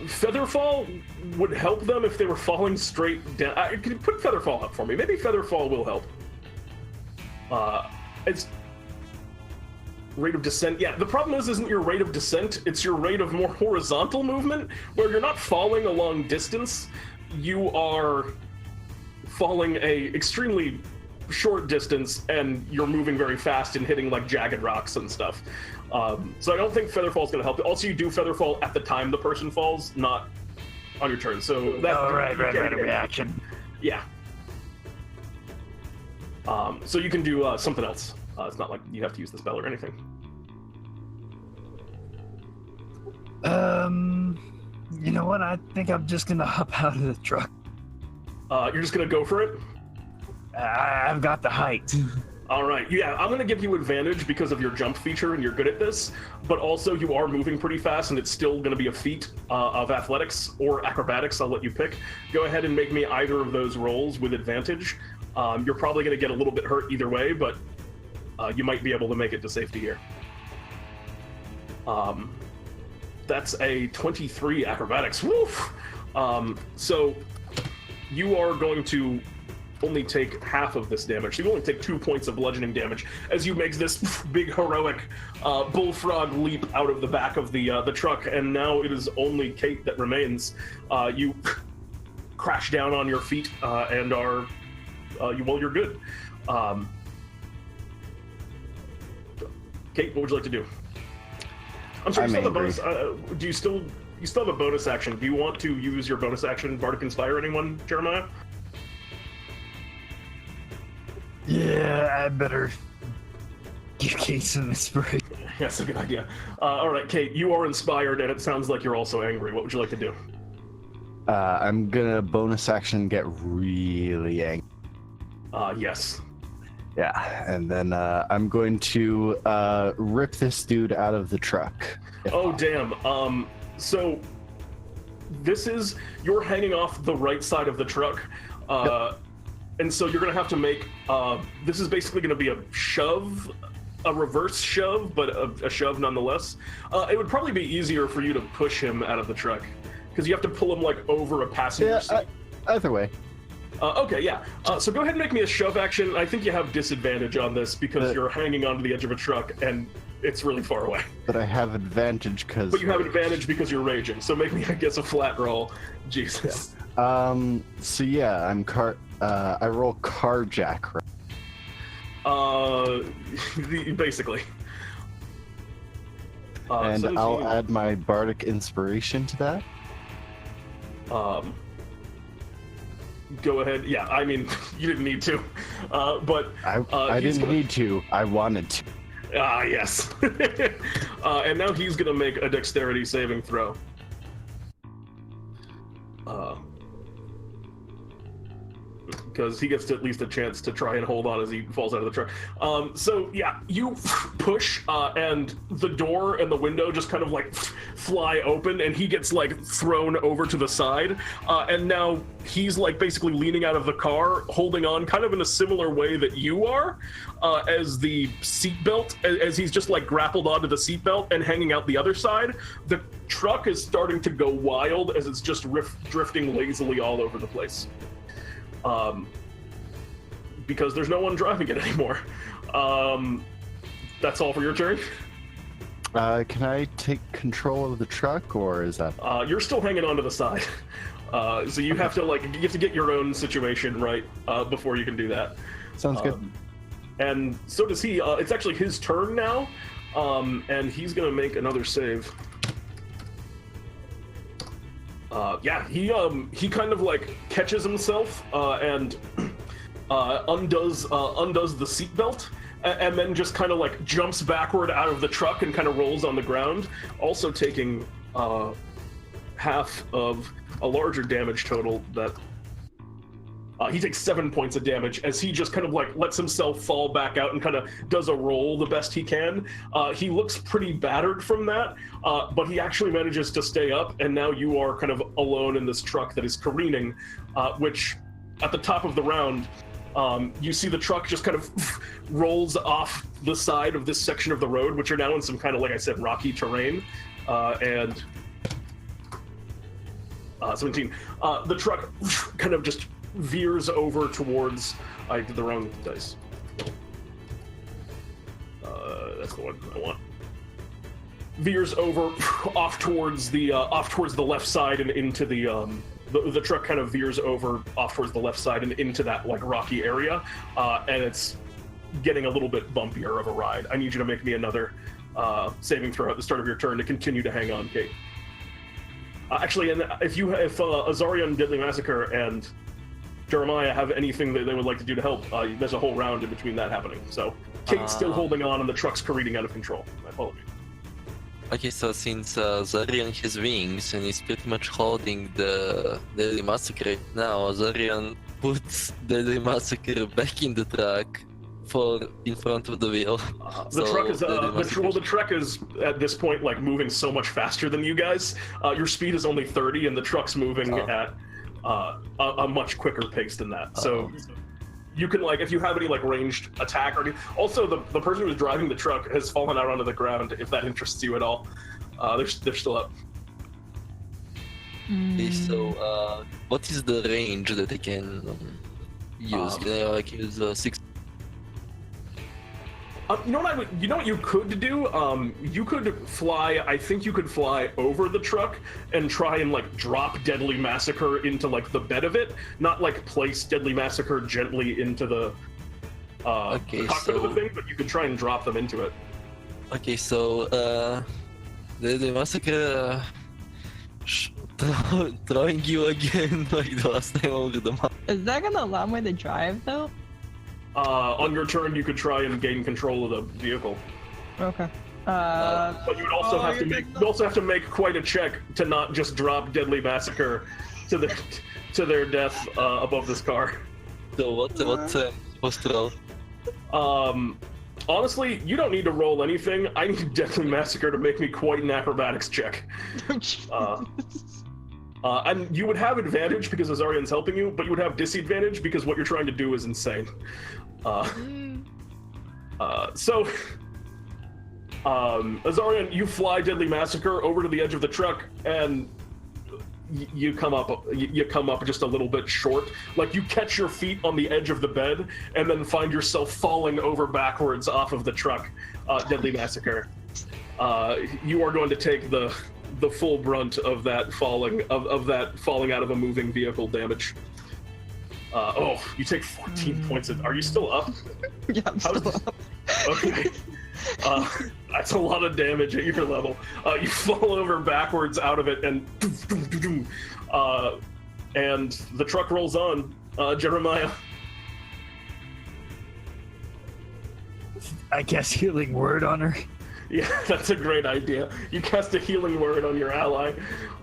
Featherfall would help them if they were falling straight down. Can you put Featherfall up for me? Maybe Featherfall will help. It's rate of descent. Yeah, the problem isn't your rate of descent, it's your rate of more horizontal movement, where you're not falling a long distance, you are falling a extremely short distance, and you're moving very fast and hitting like jagged rocks and stuff. So I don't think Featherfall is going to help. Also, you do Featherfall at the time the person falls, not on your turn. So that right, reaction. Yeah. So you can do something else. It's not like you have to use the spell or anything. You know what? I think I'm just gonna hop out of the truck. You're just gonna go for it? I've got the height. All right, yeah, I'm gonna give you advantage because of your jump feature and you're good at this, but also you are moving pretty fast and it's still gonna be a feat of athletics or acrobatics, I'll let you pick. Go ahead and make me either of those rolls with advantage. You're probably gonna get a little bit hurt either way, but you might be able to make it to safety here. That's a 23 acrobatics, woof! So you are going to only take half of this damage. So you only take 2 points of bludgeoning damage as you make this big heroic bullfrog leap out of the back of the truck, and now it is only Kate that remains. You crash down on your feet and are you're good. Kate, what would you like to do? I'm sorry, you still have a bonus. Do you still have a bonus action? Do you want to use your bonus action, Bardic Inspire anyone, Jeremiah? Yeah, I better give Kate some inspiration. That's a good idea. All right, Kate, you are inspired, and it sounds like you're also angry. What would you like to do? I'm gonna bonus action get really angry. Yes. Yeah, and then I'm going to rip this dude out of the truck. Oh, damn. So this is, you're hanging off the right side of the truck. Yep. And so you're going to have to make, this is basically going to be a shove, a reverse shove, but a shove nonetheless. It would probably be easier for you to push him out of the truck, because you have to pull him like over a passenger seat. Either way. Okay, yeah. So go ahead and make me a shove action. I think you have disadvantage on this because you're hanging onto the edge of a truck and it's really far away. But I have advantage because... But you have advantage because you're raging, so make me, I guess, a flat roll. Jesus. Yeah. So yeah, I roll carjack. Basically. And 17. I'll add my bardic inspiration to that. Go ahead. Yeah, I mean, you didn't need to, but I didn't need to. I wanted to. Ah, yes. And now he's gonna make a dexterity saving throw. Because he gets at least a chance to try and hold on as he falls out of the truck. So yeah, you push, and the door and the window just kind of like fly open, and he gets like thrown over to the side, and now he's like basically leaning out of the car, holding on kind of in a similar way that you are, as the seatbelt, as he's just like grappled onto the seatbelt and hanging out the other side. The truck is starting to go wild as it's just drifting lazily all over the place. Because there's no one driving it anymore. That's all for your turn. Can I take control of the truck, or is that? You're still hanging onto the side. So you have to get your own situation right before you can do that. Sounds good. And so does he. It's actually his turn now. and he's gonna make another save. Yeah, he kind of like catches himself and undoes the seatbelt, and then just kind of like jumps backward out of the truck and kind of rolls on the ground, also taking half of a larger damage total. That he takes 7 points of damage as he just kind of like lets himself fall back out and kind of does a roll the best he can. He looks pretty battered from that, but he actually manages to stay up, and now you are kind of alone in this truck that is careening, which at the top of the round, you see the truck just kind of rolls off the side of this section of the road, which are now in some kind of, like I said, rocky terrain, and 17. The truck kind of just veers over towards. I did the wrong dice. That's the one I want. Veers over off towards the left side and into the truck kind of veers over off towards the left side and into that like rocky area, and it's getting a little bit bumpier of a ride. I need you to make me another saving throw at the start of your turn to continue to hang on, Kate. Actually, and if Azarion, Deadly Massacre, and Jeremiah have anything that they would like to do to help, there's a whole round in between that happening. So Kate's still holding on and the truck's careening out of control. My apologies. Okay, so since Azarion has wings and is pretty much holding the Deadly Massacre right now, Azarion puts Deadly Massacre back in the truck in front of the wheel. The truck is at this point like moving so much faster than you guys. Your speed is only 30 and the truck's moving at a much quicker pace than that. So you can, like, if you have any like ranged attack or anything. Also, the person who was driving the truck has fallen out onto the ground, if that interests you at all. They're still up. Okay, so what is the range that they can use? Can I like use 6? You know what you could do? You could fly. I think you could fly over the truck and try and like drop Deadly Massacre into like the bed of it, not like place Deadly Massacre gently into the cockpit of the thing, but you could try and drop them into it. Okay, so Deadly Massacre throwing you again like the last time over the map. Is that gonna allow me to drive though? On your turn, you could try and gain control of the vehicle. Okay. But you would also have to make quite a check to not just drop Deadly Massacre to their death above this car. So what's supposed to roll? Honestly, you don't need to roll anything. I need Deadly Massacre to make me quite an acrobatics check. And you would have advantage because Azarion's helping you, but you would have disadvantage because what you're trying to do is insane. Azarion, you fly Deadly Massacre over to the edge of the truck, and you come up just a little bit short. Like, you catch your feet on the edge of the bed, and then find yourself falling over backwards off of the truck. Deadly Massacre. You are going to take the full brunt of that falling out of a moving vehicle damage. You take 14 points. Are you still up? Yeah, I'm still up. Okay. That's a lot of damage at your level. You fall over backwards out of it, and the truck rolls on. Jeremiah. I guess healing word on her. Yeah, that's a great idea. You cast a healing word on your ally.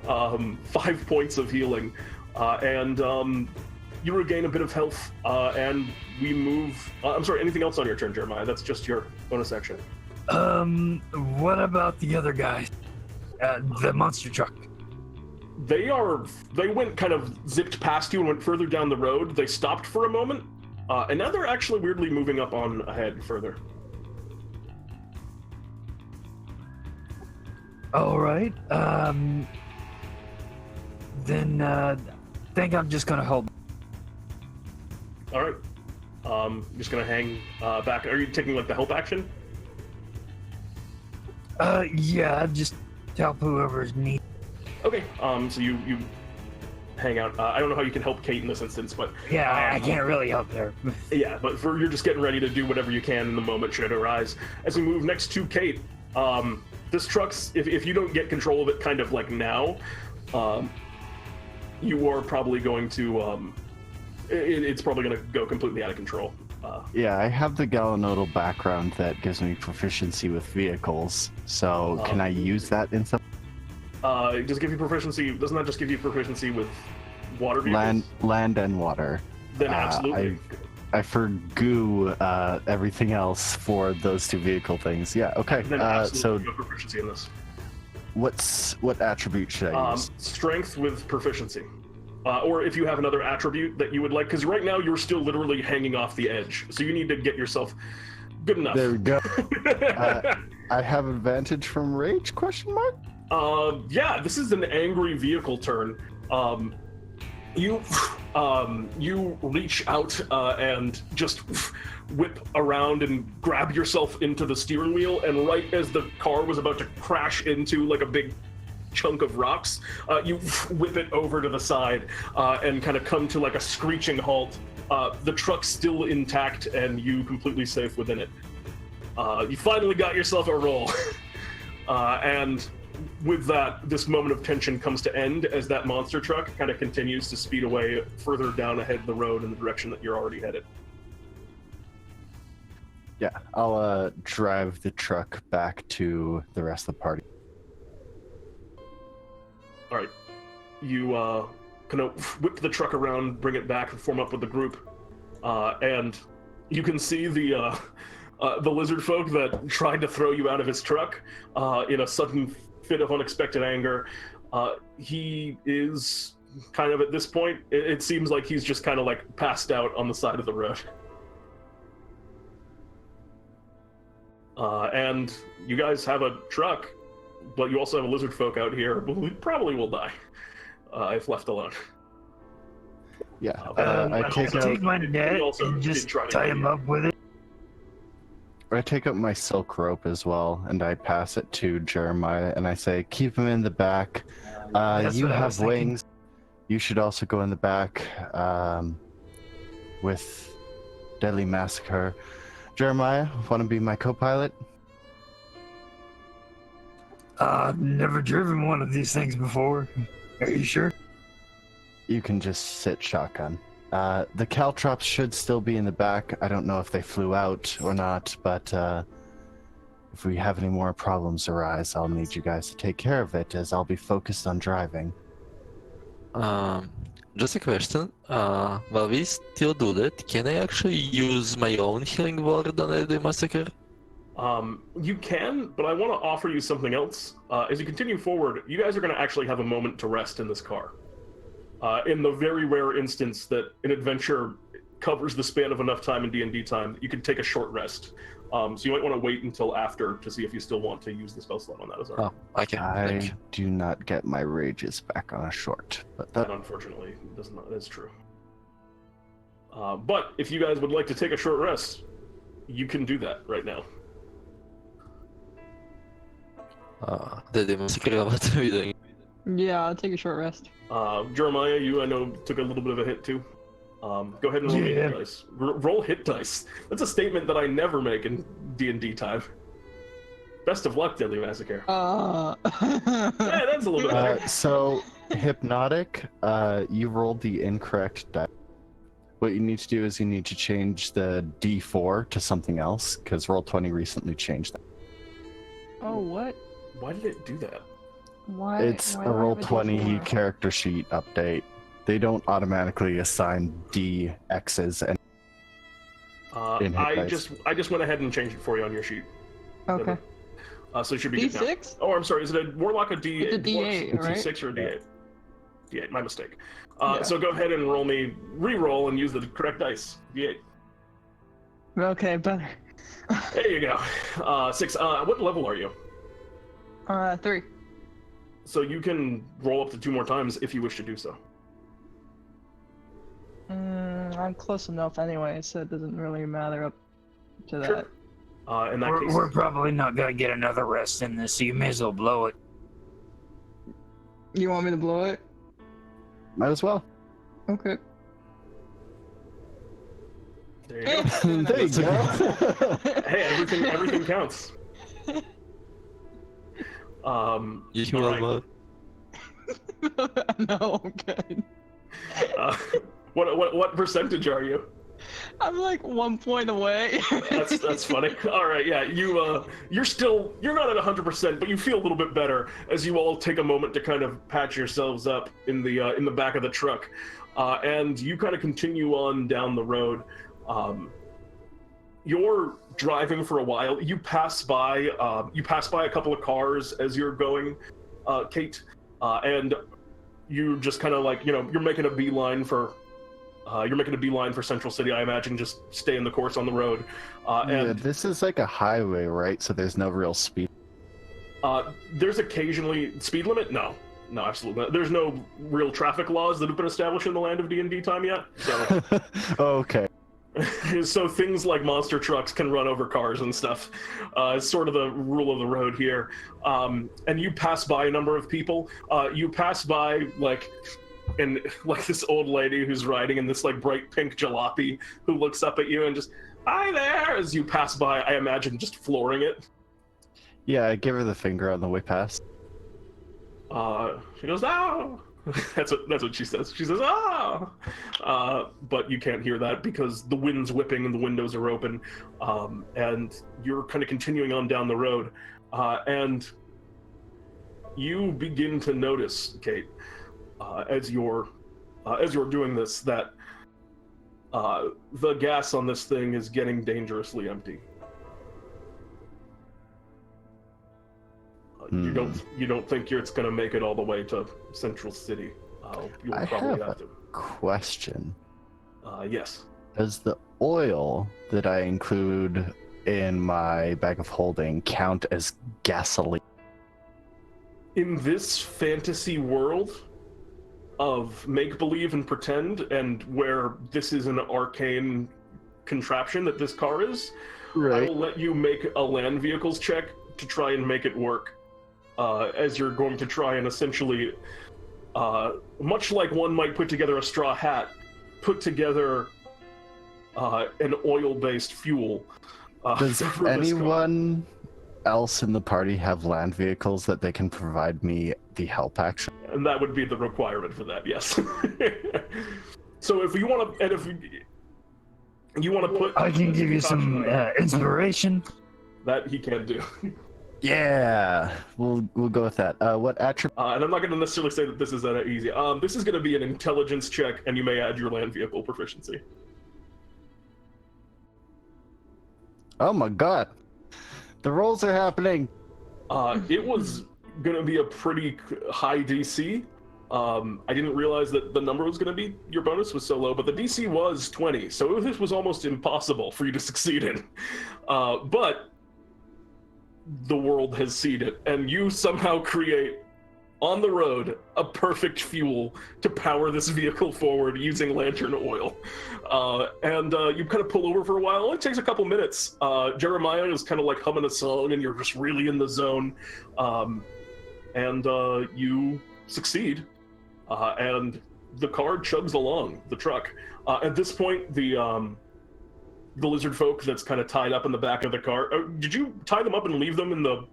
5 points of healing. And you regain a bit of health, and we move... I'm sorry, anything else on your turn, Jeremiah? That's just your bonus action. What about the other guys? The monster truck. They went kind of zipped past you and went further down the road. They stopped for a moment, and now they're actually weirdly moving up on ahead further. All right. Then I think I'm just gonna hold. All right. Just gonna hang back. Are you taking like the help action? Yeah, just help whoever's needed. Okay. So you hang out. I don't know how you can help Kate in this instance, but yeah, I can't really help her. Yeah, but you're just getting ready to do whatever you can in the moment should it arise. As we move next to Kate, This truck's, if you don't get control of it kind of like now, you are probably going to, it's probably going to go completely out of control. Yeah, I have the Galanodel background that gives me proficiency with vehicles, so can I use that in some? It does give you proficiency, doesn't that just give you proficiency with water vehicles? Land and water. Then absolutely. I forgo everything else for those two vehicle things. Yeah, okay. Then absolutely you have proficiency in this. What attribute should I use? Strength with proficiency. Or if you have another attribute that you would like, because right now you're still literally hanging off the edge, so you need to get yourself good enough. There we go. I have advantage from rage? Question mark? Yeah, this is an angry vehicle turn. You reach out and just whip around and grab yourself into the steering wheel, and right as the car was about to crash into like a big chunk of rocks, you whip it over to the side and kind of come to like a screeching halt. The truck's still intact and you completely safe within it. You finally got yourself a roll. And with that, this moment of tension comes to end as that monster truck kind of continues to speed away further down ahead the road in the direction that you're already headed. Yeah, I'll drive the truck back to the rest of the party. All right, you kind of whip the truck around, bring it back, and form up with the group, and you can see the lizard folk that tried to throw you out of his truck in a sudden fit of unexpected anger. He is kind of at this point, it seems like he's just kind of like passed out on the side of the road. And you guys have a truck, but you also have a lizard folk out here who probably will die if left alone. Yeah, I take my net and just tie him up with it. I take up my silk rope as well, and I pass it to Jeremiah, and I say, keep him in the back. You have wings. You should also go in the back with Deadly Massacre. Jeremiah, want to be my co-pilot? I've never driven one of these things before. Are you sure? You can just sit shotgun. The caltrops should still be in the back. I don't know if they flew out or not, but if we have any more problems arise, I'll need you guys to take care of it, as I'll be focused on driving. Just a question. While we still do that, can I actually use my own healing word on the Massacre? You can, but I want to offer you something else. As you continue forward, you guys are going to actually have a moment to rest in this car. In the very rare instance that an adventure covers the span of enough time in DnDTime, you can take a short rest. So you might want to wait until after to see if you still want to use the spell slot on that. Oh, okay. I do not get my rages back on a short, but that unfortunately does not. That's true. But if you guys would like to take a short rest, you can do that right now. The Massacre, what are we doing? Yeah, I'll take a short rest. Jeremiah, you I know took a little bit of a hit too. Go ahead and roll hit dice. Roll hit dice. That's a statement that I never make in D&D time. Best of luck, Deadly Massacre. Yeah, that's a little bit better. So, Hypnotic, you rolled the incorrect die. What you need to do is you need to change the D4 to something else, because Roll20 recently changed that. Oh, what? Why did it do that? Why? It's why a Roll20 character sheet update. They don't automatically assign DXs and I just went ahead and changed it for you on your sheet. Okay. So it should be good now. D6? Oh, I'm sorry. Is it a Warlock, a D8? It's a D8, right? D6 or a D8? Yeah. D8, my mistake. Yeah. So go ahead and re-roll and use the correct dice. D8. Okay, better. There you go. 6. What level are you? 3. So you can roll up to 2 more times if you wish to do so. I'm close enough anyway, so it doesn't really matter up to that. Sure. In that case, We're probably not gonna get another rest in this, so you may as well blow it. You want me to blow it? Might as well. Okay. there you go. There you go. Hey, everything counts. You all are right. not. No, I'm good. What percentage are you? I'm like 1 point away. That's funny. All right, yeah, you're not at 100%, but you feel a little bit better as you all take a moment to kind of patch yourselves up in the back of the truck, and you kind of continue on down the road. You're driving for a while. You pass by a couple of cars as you're going, Kate, and you just kind of like, you're making a beeline for. You're making a beeline for Central City, I imagine. Just stay in the course on the road. Yeah, this is like a highway, right? So there's no real speed. There's occasionally speed limit. No, absolutely not. There's no real traffic laws that have been established in the land of DnDTime yet. So, Okay. so things like monster trucks can run over cars and stuff. It's sort of the rule of the road here. And you pass by a number of people. You pass by and like this old lady who's riding in this like bright pink jalopy who looks up at you and just, hi there, as you pass by, I imagine just flooring it. Yeah, I give her the finger on the way past. She goes, oh, that's what she says. She says, oh, but you can't hear that because the wind's whipping and the windows are open, and you're kind of continuing on down the road, and you begin to notice, Kate, as you're doing this, that the gas on this thing is getting dangerously empty. You don't think it's going to make it all the way to Central City. You'll I probably have have to. Question. Yes. Does the oil that I include in my bag of holding count as gasoline? In this fantasy world of make-believe and pretend, and where this is an arcane contraption that this car is, I will let you make a land vehicles check to try and make it work. As you're going to try and essentially, much like one might put together a straw hat, put together an oil-based fuel. Does for this car. anyone else in the party have land vehicles that they can provide me the help action? And that would be the requirement for that, yes. So if you want to, and if you want to put... I can give you some inspiration. That he can do. Yeah, we'll go with that. What attribute? And I'm not going to necessarily say that this is that easy. This is going to be an intelligence check, and you may add your land vehicle proficiency. Oh my god, the rolls are happening. It was going to be a pretty high DC. I didn't realize that the number was going to be, your bonus was so low, but the DC was 20, so this was almost impossible for you to succeed in. But the world has seen it, and you somehow create, on the road, a perfect fuel to power this vehicle forward using lantern oil. And you kind of pull over for a while. It only takes a couple minutes. Jeremiah is kind of like humming a song, and you're just really in the zone. And you succeed. And the car chugs along, the truck. At this point, the lizard folk that's kind of tied up in the back of the car, did you tie them up and leave them in the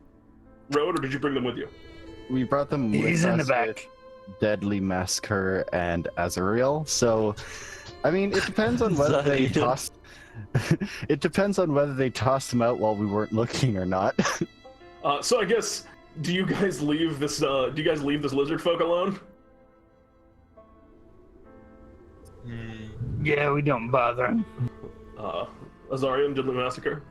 road, or did you bring them with you? We brought them with He's in the us back. with Deadly Massacre and Azarion. So, I mean, it depends on whether they Azarion. tossed. It depends on whether they tossed them out while we weren't looking or not. So I guess, do you guys leave this lizard folk alone? Yeah, we don't bother him. Azarion, Deadly Massacre?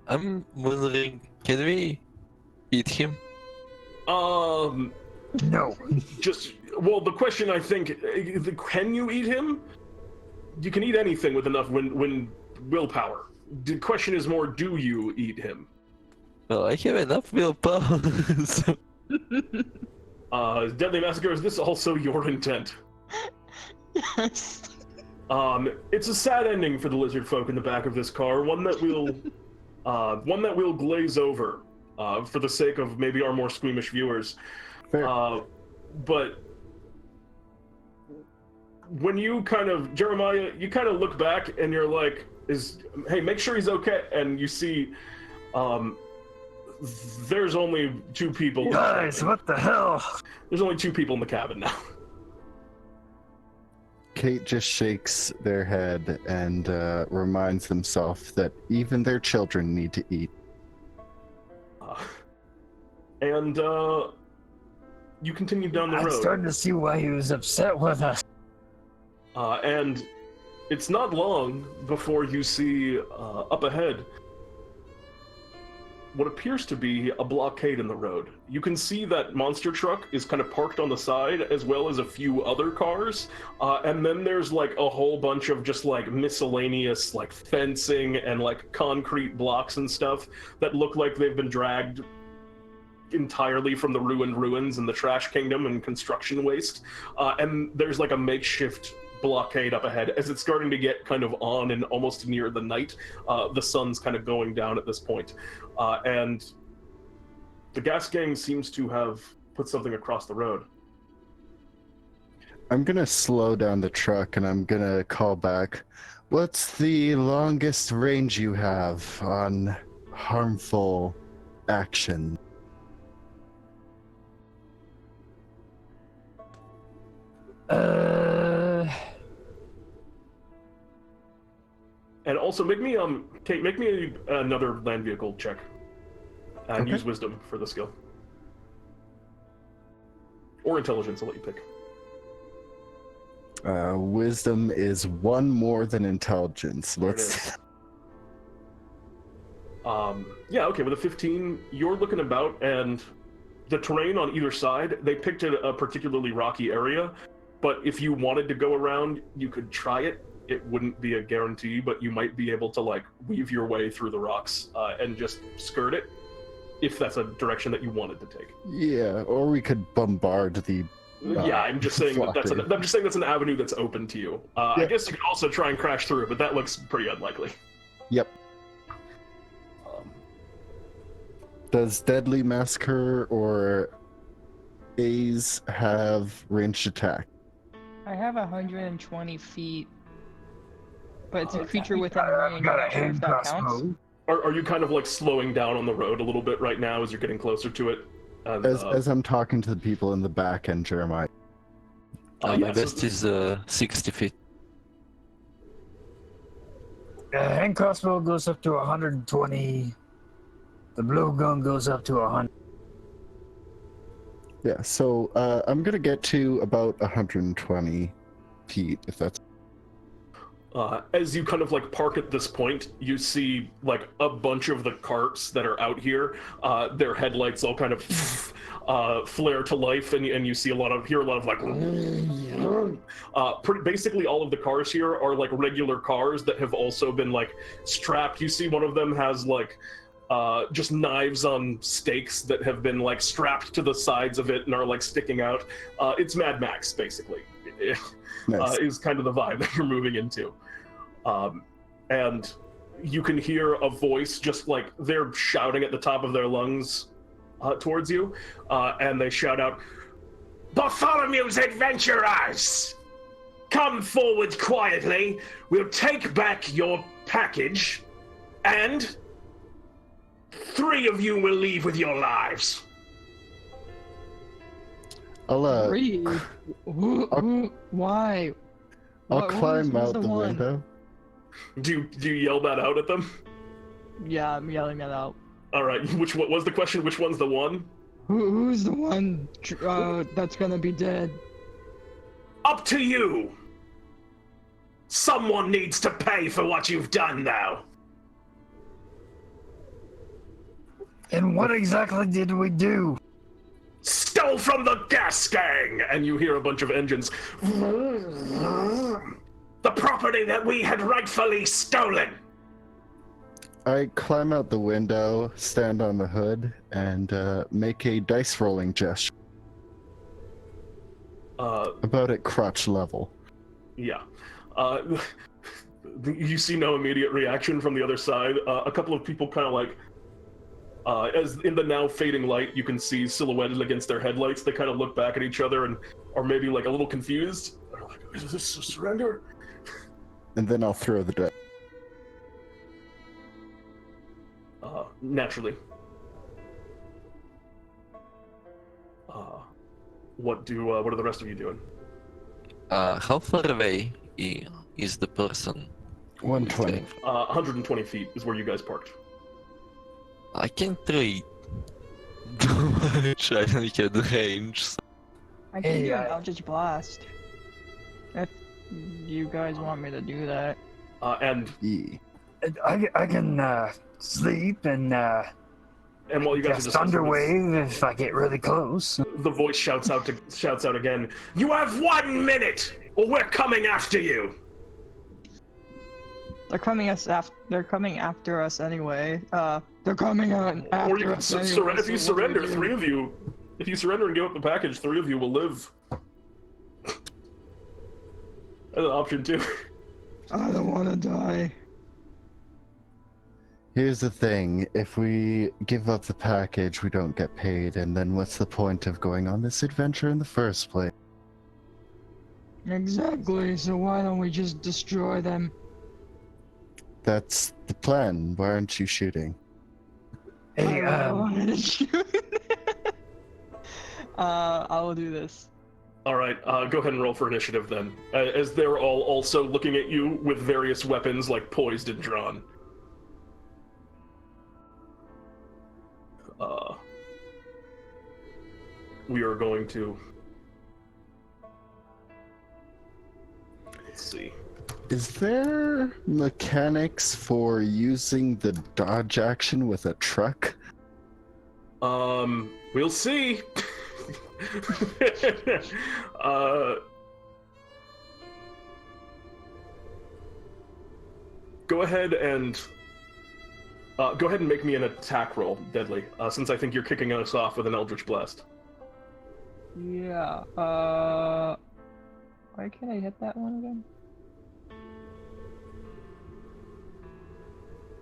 I'm wondering, can we eat him? No. Well, the question, I think, can you eat him? You can eat anything with enough willpower. The question is more, do you eat him? Well, I have enough willpower. So... Deadly Massacre, is this also your intent? Yes. It's a sad ending for the lizard folk in the back of this car, one that we'll glaze over for the sake of maybe our more squeamish viewers. Fair. But when you Jeremiah, you kind of look back and you're like, hey, make sure he's okay. And you see There's only 2 people. Guys, what the hell? There's only 2 people in the cabin now. Kate just shakes their head and reminds themselves that even their children need to eat. And you continue down the I'm road. starting to see why he was upset with us. And it's not long before you see up ahead what appears to be a blockade in the road. You can see that monster truck is kind of parked on the side, as well as a few other cars. And then there's like a whole bunch of just like miscellaneous like fencing and like concrete blocks and stuff that look like they've been dragged entirely from the ruined ruins and the trash kingdom and construction waste. And there's like a makeshift blockade up ahead as it's starting to get kind of on and almost near the night. The sun's kind of going down at this point. And the gas gang seems to have put something across the road. I'm gonna slow down the truck and I'm gonna call back. What's the longest range you have on harmful action? And also make me Kate, make me another land vehicle check. And Okay. use wisdom for the skill. Or intelligence, I'll let you pick. Wisdom is 1 more than intelligence. There it Let's. is. Yeah, okay, with a 15, you're looking about, and the terrain on either side, they picked a particularly rocky area, but if you wanted to go around, you could try it. It wouldn't be a guarantee, but you might be able to, like, weave your way through the rocks and just skirt it, if that's a direction that you wanted to take. Yeah, or we could bombard the. Yeah, I'm just saying that's an avenue that's open to you. I Yep. guess you could also try and crash through it, but that looks pretty unlikely. Yep. Does Deadly Massacre or A's have ranged attack? I have 120 feet, but it's a creature I've within range. got I'm a not sure if hand that counts. crossbow. Are you kind of like slowing down on the road a little bit right now as you're getting closer to it? And, As I'm talking to the people in the back and Jeremiah. My yeah, so- best is 60 feet. Hand crossbow goes up to 120. The blue gun goes up to 100. Yeah, so I'm gonna get to about 120 feet, if that's. As you kind of like park at this point, you see like a bunch of the carts that are out here. Their headlights all kind of flare to life, and you see hear a lot of like. Basically, all of the cars here are like regular cars that have also been like strapped. You see one of them has like just knives on stakes that have been like strapped to the sides of it and are like sticking out. It's Mad Max, basically. Nice. Is kind of the vibe that you're moving into. And you can hear a voice just like they're shouting at the top of their lungs towards you, and they shout out, "Bartholomew's adventurers! Come forward quietly, we'll take back your package, and 3 of you will leave with your lives." I'll Three? Why? I'll What- climb who's out the one? window. Do you yell that out at them? Yeah, I'm yelling that out. All right. What was the question? Which one's the one? Who's the one that's gonna be dead? Up to you. Someone needs to pay for what you've done now. And what exactly did we do? Stole from the gas gang! And you hear a bunch of engines. The property that we had rightfully stolen. I climb out the window, stand on the hood, and make a dice rolling gesture. About at crotch level. Yeah. You see no immediate reaction from the other side. A couple of people kind of like, as in the now fading light, you can see silhouetted against their headlights. They kind of look back at each other and are maybe like a little confused. They're like, "Is this a surrender?" And then I'll throw the dice. Naturally. What are the rest of you doing? How far away is the person? 120. 120 feet is where you guys parked. I can't really do much. I don't have the range. So. I can Hey, do an Eldritch Blast. If you guys want me to do that. And I can sleep and while you guys are cast discussing this, Thunderwave if I get really close. the voice shouts out again. You have 1 minute, or we're coming after you. They're coming after us anyway. They're coming on after Or you can us anyway, if you so what do we surrender, do? 3 of you. If you surrender and give up the package, 3 of you will live. That's an option too. I don't want to die. Here's the thing, if we give up the package, we don't get paid, and then what's the point of going on this adventure in the first place? Exactly, so why don't we just destroy them? That's the plan. Why aren't you shooting? Hey, I wanted to shoot. I will do this. All right, go ahead and roll for initiative then, as they're all also looking at you with various weapons like poised and drawn. We are going to... Let's see. Is there mechanics for using the dodge action with a truck? We'll see. Go ahead and make me an attack roll, Deadly, since I think you're kicking us off with an Eldritch Blast. Yeah, why can't I hit that one again?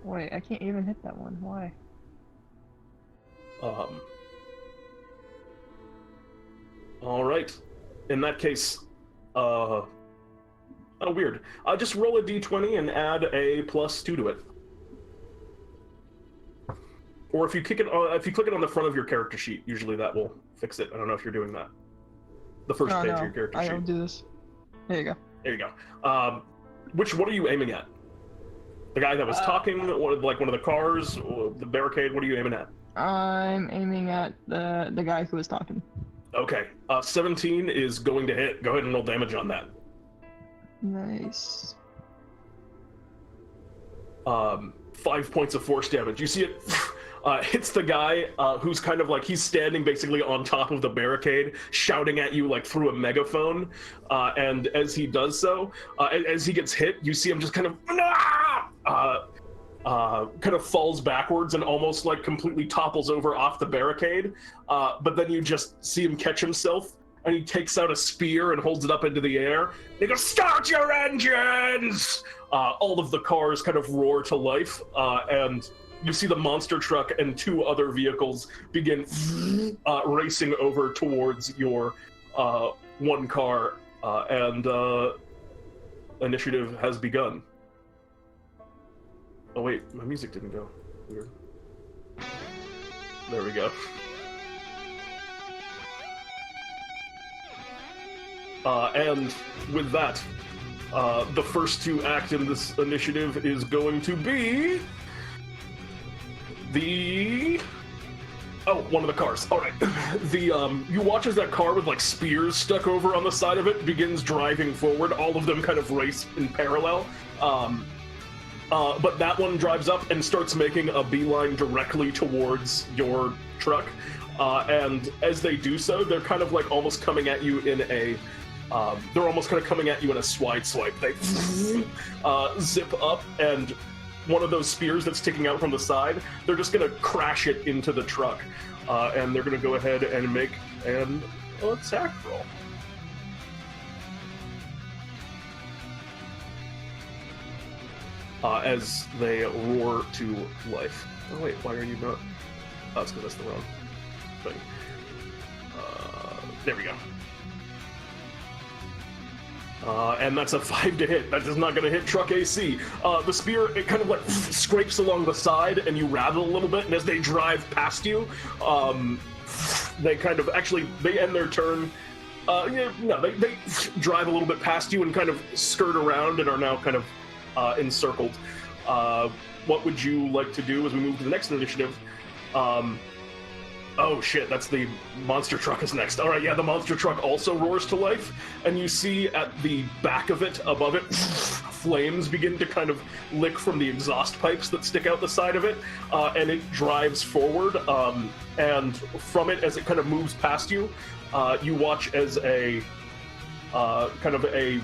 Wait, I can't even hit that one, why? Alright. In that case, oh weird. Just roll a d20 and add a +2 to it. Or if you click it on the front of your character sheet, usually that will fix it. I don't know if you're doing that. The first page of your character sheet. I don't do this. There you go. There you go. What are you aiming at? The guy that was talking, or like one of the cars, or the barricade? What are you aiming at? I'm aiming at the guy who was talking. Okay. 17 is going to hit. Go ahead and roll damage on that. Nice. 5 points of force damage. You see it hits the guy who's kind of like, he's standing basically on top of the barricade, shouting at you like through a megaphone. And as he does so, as he gets hit, you see him just kind of falls backwards and almost like completely topples over off the barricade. But then you just see him catch himself, and he takes out a spear and holds it up into the air. And he goes, "Start your engines!" All of the cars kind of roar to life, and you see the monster truck and 2 other vehicles begin racing over towards your 1 car, and initiative has begun. Oh wait, my music didn't go. Weird. There we go. And with that, the first to act in this initiative is going to be one of the cars. All right. You watch as that car with like spears stuck over on the side of it begins driving forward. All of them kind of race in parallel. But that one drives up and starts making a beeline directly towards your truck. And as they do so, they're kind of like almost coming at you in a swide swipe. They zip up, and one of those spears that's sticking out from the side, they're just going to crash it into the truck. And they're going to go ahead and make an attack roll. As they roar to life. Oh wait, why are you not? Oh, it's because that's the wrong thing. There we go. And that's a 5 to hit. That is not going to hit truck AC. The spear, it kind of like scrapes along the side, and you rattle a little bit, and as they drive past you, they kind of they end their turn. They drive a little bit past you and kind of skirt around and are now kind of encircled. What would you like to do as we move to the next initiative? Oh shit, that's the monster truck is next. All right, yeah, the monster truck also roars to life, and you see at the back of it, above it, flames begin to kind of lick from the exhaust pipes that stick out the side of it, and it drives forward, and from it, as it kind of moves past you, you watch as a kind of a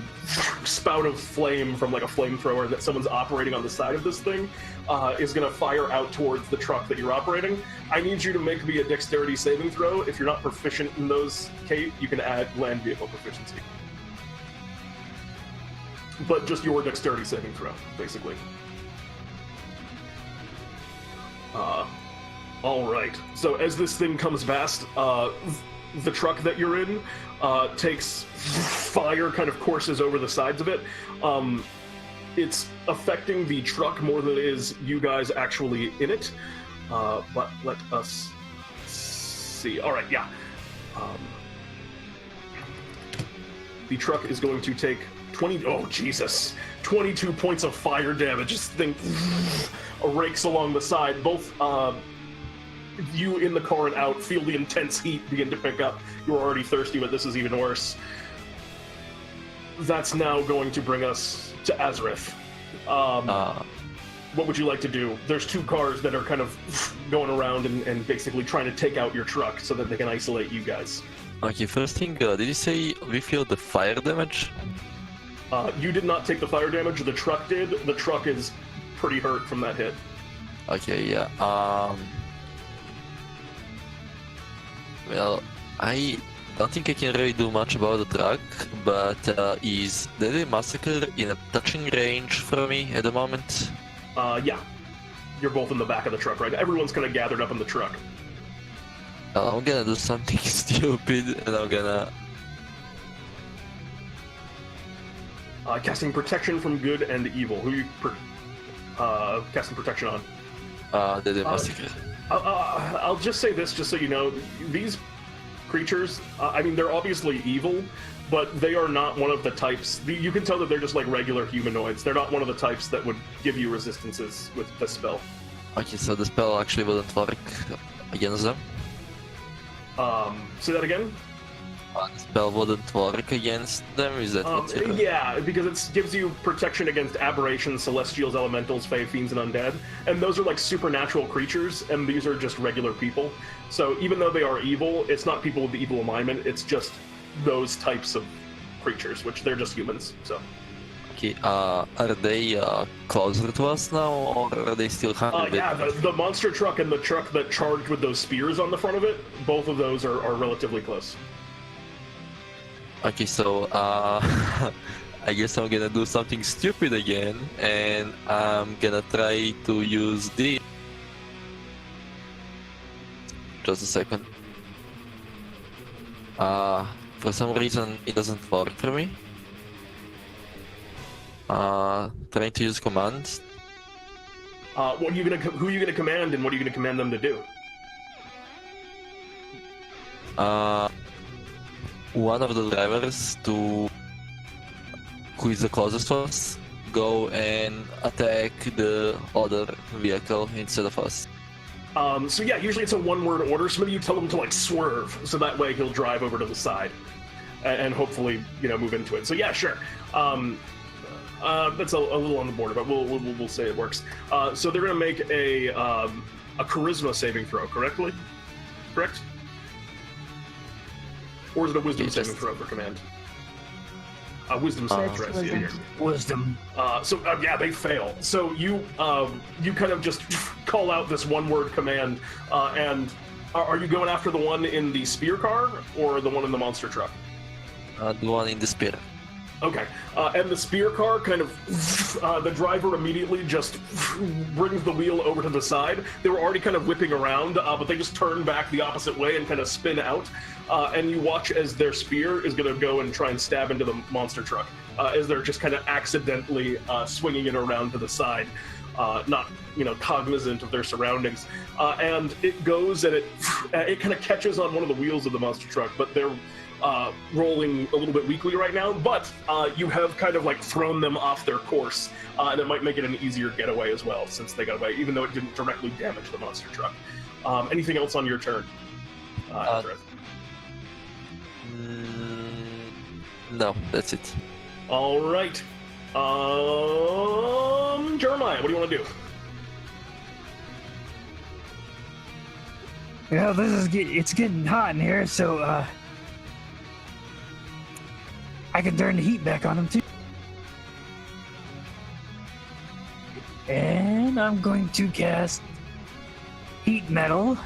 spout of flame from like a flamethrower that someone's operating on the side of this thing is going to fire out towards the truck that you're operating. I need you to make me a dexterity saving throw. If you're not proficient in those, Kate, you can add land vehicle proficiency. But just your dexterity saving throw, basically. All right. So as this thing comes past, the truck that you're in takes fire, kind of courses over the sides of it. It's affecting the truck more than it is you guys actually in it. But let us see. All right, yeah. The truck is going to take 22 points of fire damage. This thing rakes along the side. Both you in the car and out feel the intense heat begin to pick up. You're already thirsty, but this is even worse. That's now going to bring us to Azareth. What would you like to do? There's two cars that are kind of going around and basically trying to take out your truck so that they can isolate you guys. Okay, first thing, did you say we feel the fire damage? You did not take the fire damage, the truck did. The truck is pretty hurt from that hit. Okay, yeah. Well, I don't think I can really do much about the truck, but is the Massacre in a touching range for me at the moment? Yeah. You're both in the back of the truck right now. Everyone's kind of gathered up in the truck. I'm gonna do something stupid, and I'm gonna... Casting protection from good and evil. Who you casting protection on? The Massacre. I'll just say this, just so you know, these creatures, I mean, they're obviously evil, but they are not one of the types, you can tell that they're just like regular humanoids. They're not one of the types that would give you resistances with the spell. Okay, so the spell actually wouldn't work against them? Say that again? The spell wouldn't work against them, is that what you're... Yeah, because it gives you protection against aberrations, celestials, elementals, fae, fiends, and undead. And those are like supernatural creatures, and these are just regular people. So even though they are evil, it's not people with the evil alignment, it's just those types of creatures, which they're just humans, so. Okay, are they closer to us now, or are they still kind of yeah, the monster truck and the truck that charged with those spears on the front of it, both of those are relatively close. Okay, so I guess I'm gonna do something stupid again, and I'm gonna try to use the... Just a second. For some reason it doesn't work for me. Trying to use commands. Who are you gonna command, and what are you gonna command them to do? One of the drivers who is the closest to us, go and attack the other vehicle instead of us. So yeah, usually it's a one-word order. So maybe you tell him to like swerve, so that way he'll drive over to the side, and hopefully, you know, move into it. So yeah, sure. That's a little on the border, but we'll say it works. So they're gonna make a charisma saving throw, correct? Or is it a wisdom saving throw for command? Wisdom saving throw. Wisdom. Yeah, they fail. So you kind of just call out this one-word command, and are you going after the one in the spear car or the one in the monster truck? The one in the spear. Okay, and the spear car kind of, the driver immediately just brings the wheel over to the side. They were already kind of whipping around, but they just turn back the opposite way and kind of spin out. And you watch as their spear is going to go and try and stab into the monster truck, as they're just kind of accidentally swinging it around to the side. not cognizant of their surroundings, and it goes and it kind of catches on one of the wheels of the monster truck, but they're rolling a little bit weakly right now. But you have kind of like thrown them off their course, and it might make it an easier getaway as well, since they got away, even though it didn't directly damage the monster truck. Anything else on your turn? No, that's it. All right. Jeremiah, what do you want to do? It's getting hot in here, so I can turn the heat back on him too. And I'm going to cast Heat Metal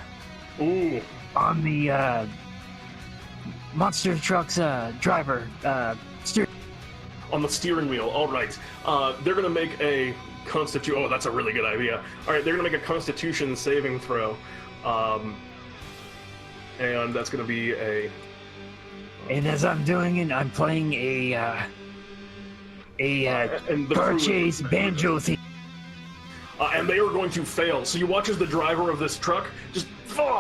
Ooh. on the monster truck's driver steering. On the steering wheel. All right. They're going to make a Constitution. Oh, that's a really good idea. All right, they're going to make a Constitution saving throw. And that's going to be a... And as I'm doing it, I'm playing a Carchase banjo theme. And they are going to fail. So you watch as the driver of this truck just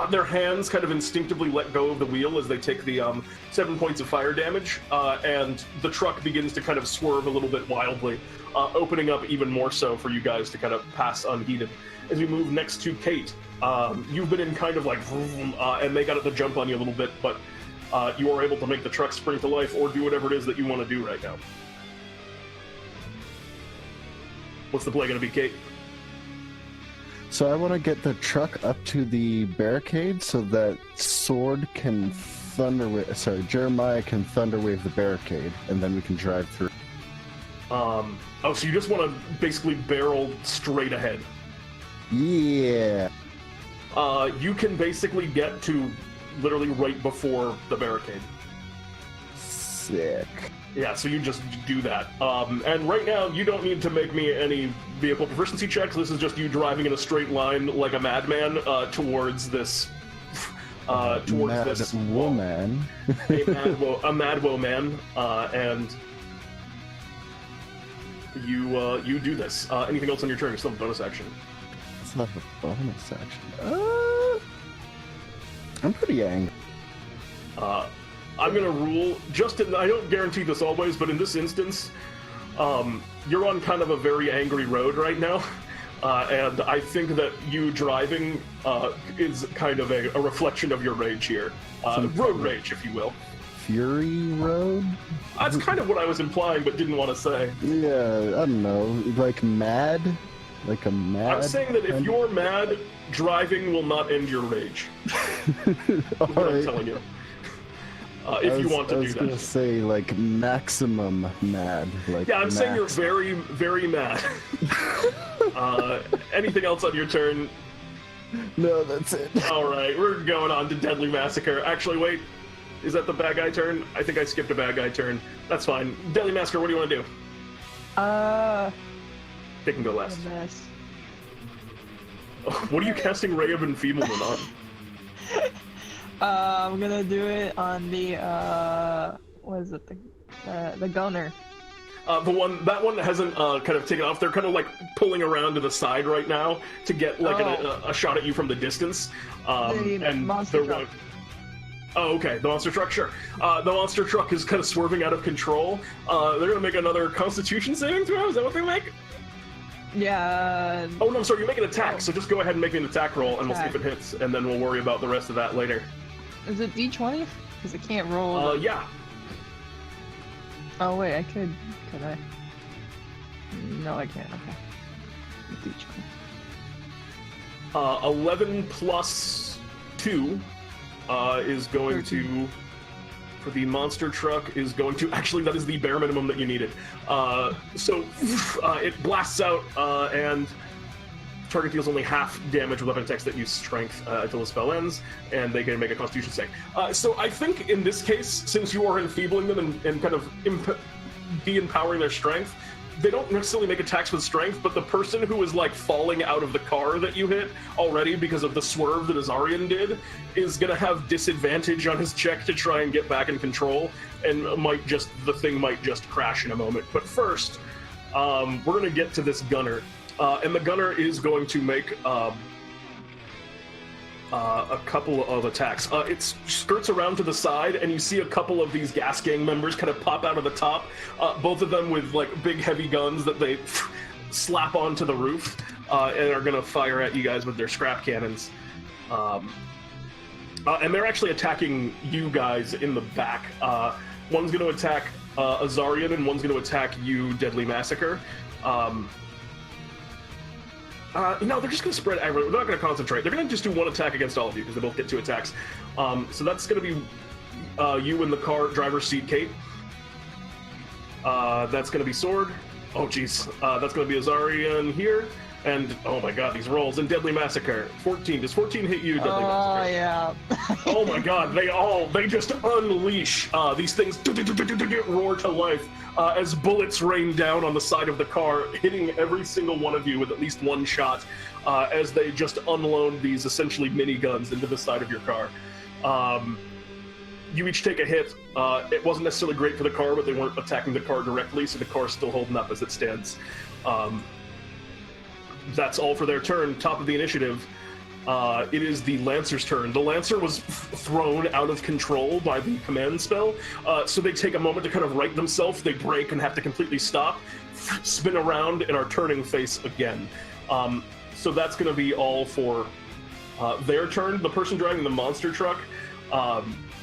their hands kind of instinctively let go of the wheel as they take the 7 points of fire damage, and the truck begins to kind of swerve a little bit wildly, opening up even more so for you guys to kind of pass unheeded. As we move next to Kate, you've been in kind of like and they got the jump on you a little bit, but you are able to make the truck spring to life or do whatever it is that you want to do right now. What's the play going to be, Kate? So I want to get the truck up to the barricade so that Jeremiah can thunderwave the barricade, and then we can drive through. So you just want to basically barrel straight ahead. Yeah. You can basically get to literally right before the barricade. Sick. Yeah, so you just do that. And right now, you don't need to make me any vehicle proficiency checks. This is just you driving in a straight line like a madman towards this. This woman. a mad woman, and you do this. Anything else on your turn? It's still a bonus action. It's not a bonus action. I'm pretty angry. I'm gonna rule I don't guarantee this always, but in this instance, you're on kind of a very angry road right now, and I think that you driving is kind of a reflection of your rage here. Road rage, if you will. Fury Road? That's kind of what I was implying, but didn't want to say. Yeah, I don't know. Like mad? Like a mad? I'm saying that if you're mad, driving will not end your rage. That's what I'm telling you. If you want to do that. I was going to say, like, maximum mad. Like yeah, I'm saying you're very, very mad. Anything else on your turn? No, that's it. Alright, we're going on to Deadly Massacre. Actually, wait. Is that the bad guy turn? I think I skipped a bad guy turn. That's fine. Deadly Massacre, what do you want to do? They can go last. What are you casting Ray of Enfeeblement on? I'm gonna do it on the what is it? The gunner. That one hasn't kind of taken off. They're kind of like pulling around to the side right now to get like a shot at you from the distance. And monster truck. Oh, okay. The monster truck, sure. The monster truck is kind of swerving out of control. They're gonna make another Constitution saving throw. Is that what they make? Yeah. Oh no, I'm sorry. You make an attack, so just go ahead and make me an attack roll, and we'll see if it hits, and then we'll worry about the rest of that later. Is it D20? Because I can't roll. Yeah. Oh wait, I could I? No, I can't. Okay. D20. 11 plus 2 is going 13. For the monster truck is going to... Actually, that is the bare minimum that you needed. It blasts out, and target deals only half damage with weapon attacks that use strength until the spell ends, and they can make a Constitution save. So I think in this case, since you are enfeebling them and kind of de-empowering their strength, they don't necessarily make attacks with strength, but the person who is like falling out of the car that you hit already because of the swerve that Azarion did is gonna have disadvantage on his check to try and get back in control, and the thing might just crash in a moment. But first, we're gonna get to this gunner. And the gunner is going to make a couple of attacks. It skirts around to the side, and you see a couple of these gas gang members kind of pop out of the top. Both of them with like big heavy guns that they slap onto the roof, and are going to fire at you guys with their scrap cannons. And they're actually attacking you guys in the back. One's going to attack Azarion, and one's going to attack you, Deadly Massacre. No, they're just going to spread everywhere. They're not going to concentrate. They're going to just do one attack against all of you, because they both get 2 attacks. So that's going to be you in the car driver's seat, Kate. That's going to be Sword. Oh, jeez. That's going to be Azarion here. And, oh my god, these rolls. And Deadly Massacre. 14. Does 14 hit you, Deadly Massacre? Oh, yeah. Oh my god, they just unleash these things roar to life as bullets rain down on the side of the car, hitting every single one of you with at least 1 shot as they just unload these essentially miniguns into the side of your car. You each take a hit. It wasn't necessarily great for the car, but they weren't attacking the car directly, so the car's still holding up as it stands. That's all for their turn. Top of the initiative. It is the Lancer's turn. The Lancer was thrown out of control by the command spell, so they take a moment to kind of right themselves. They break and have to completely stop, spin around, and are turning face again. So that's going to be all for their turn. The person driving the monster truck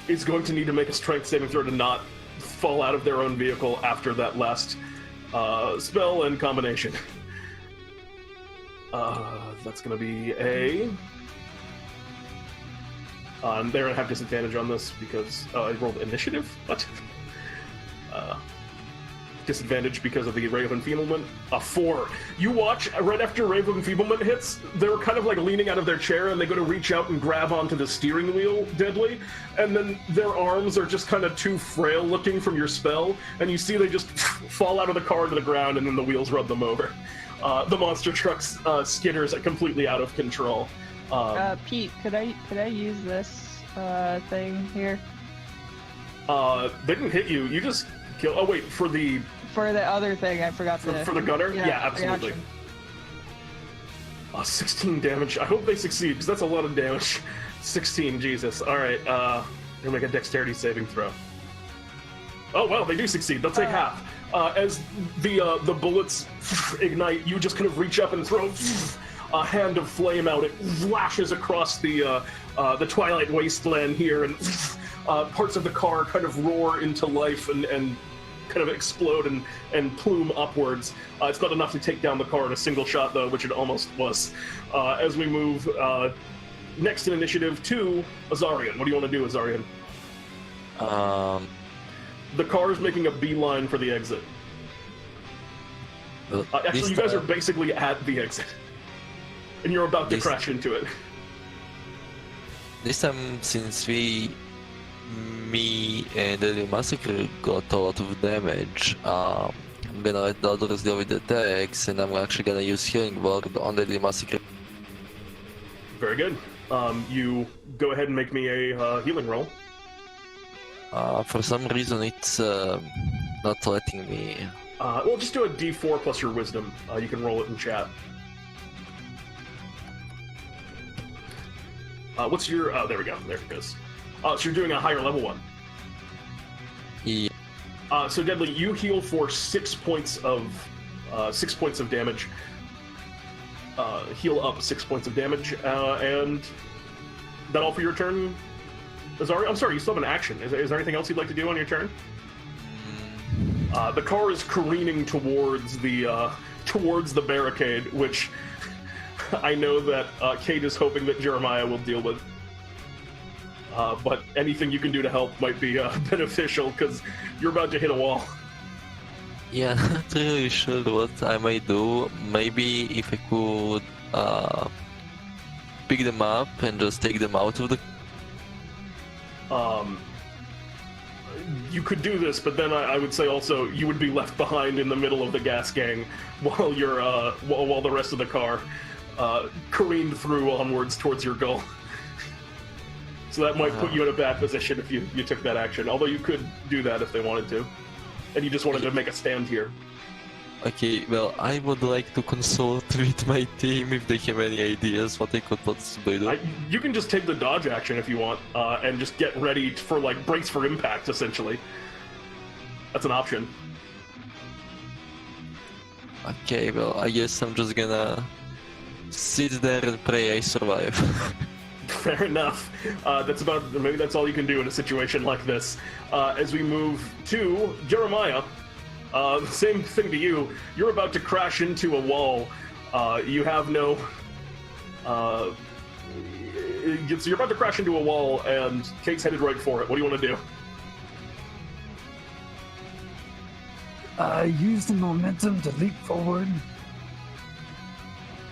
is going to need to make a strength saving throw to not fall out of their own vehicle after that last spell and combination. That's going to be a... they're going to have disadvantage on this because I rolled initiative? What? Disadvantage because of the Ray of Enfeeblement. A 4. You watch, right after Ray of Enfeeblement hits, they're kind of like leaning out of their chair and they go to reach out and grab onto the steering wheel, Deadly, and then their arms are just kind of too frail looking from your spell, and you see they just fall out of the car to the ground and then the wheels rub them over. The monster truck's skitters completely out of control. Pete, could I use this thing here? They didn't hit you. You just kill. Oh wait, for the other thing, I forgot to. For the gunner? Yeah, absolutely. Reaction. 16 damage. I hope they succeed because that's a lot of damage. 16, Jesus. All right, they'll make a dexterity saving throw. Oh well, they do succeed. They'll take half. As the bullets ignite, you just kind of reach up and throw a hand of flame out. It flashes across the Twilight Wasteland here, and parts of the car kind of roar into life and kind of explode and plume upwards. It's not enough to take down the car in a single shot, though, which it almost was. As we move next in initiative to Azarion. What do you want to do, Azarion? The car is making a beeline for the exit. Actually, you guys are basically at the exit. And you're about to crash into it. This time, since me and the Massacre got a lot of damage, I'm gonna let the others deal with the attacks, and I'm actually gonna use Healing Word on the Massacre. Very good. You go ahead and make me a healing roll. For some reason, it's not letting me. Well, just do a D4 plus your wisdom. You can roll it in chat. What's your... Oh, there we go. There it goes. So you're doing a higher level one. Yeah. So Deadly, you heal for 6 points of 6 points of damage. Heal up 6 points of damage, and that all for your turn, Azarion? I'm sorry, you still have an action. Is there anything else you'd like to do on your turn? The car is careening towards the barricade, which I know that Kate is hoping that Jeremiah will deal with. But anything you can do to help might be beneficial, because you're about to hit a wall. Yeah, not really sure what I might do. Maybe if I could pick them up and just take them out of the... You could do this, but then I would say also you would be left behind in the middle of the gas gang while you're while the rest of the car careened through onwards towards your goal. So that might put you in a bad position if you took that action. Although you could do that if they wanted to, and you just wanted to make a stand here. Okay, well, I would like to consult with my team if they have any ideas what they could possibly do. You can just take the dodge action if you want, and just get ready for like brace for impact. Essentially, that's an option. Okay, well, I guess I'm just gonna sit there and pray I survive. Fair enough. Maybe that's all you can do in a situation like this. As we move to Jeremiah, same thing to you. You're about to crash into a wall. You have no. So you're about to crash into a wall, and Kate's headed right for it. What do you want to do? Use the momentum to leap forward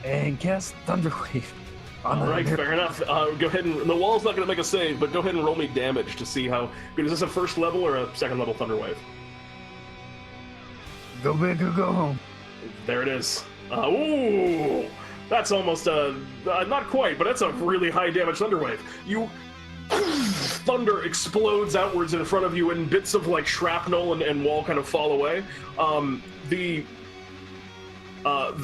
and cast Thunderwave. All right, fair enough. Go ahead and the wall's not going to make a save, but go ahead and roll me damage to see how good. Is this a first level or a second level Thunderwave? Go big or go home. There it is. Ooh, that's almost not quite, but that's a really high damage Thunderwave. Thunder explodes outwards in front of you, and bits of like shrapnel and wall kind of fall away. The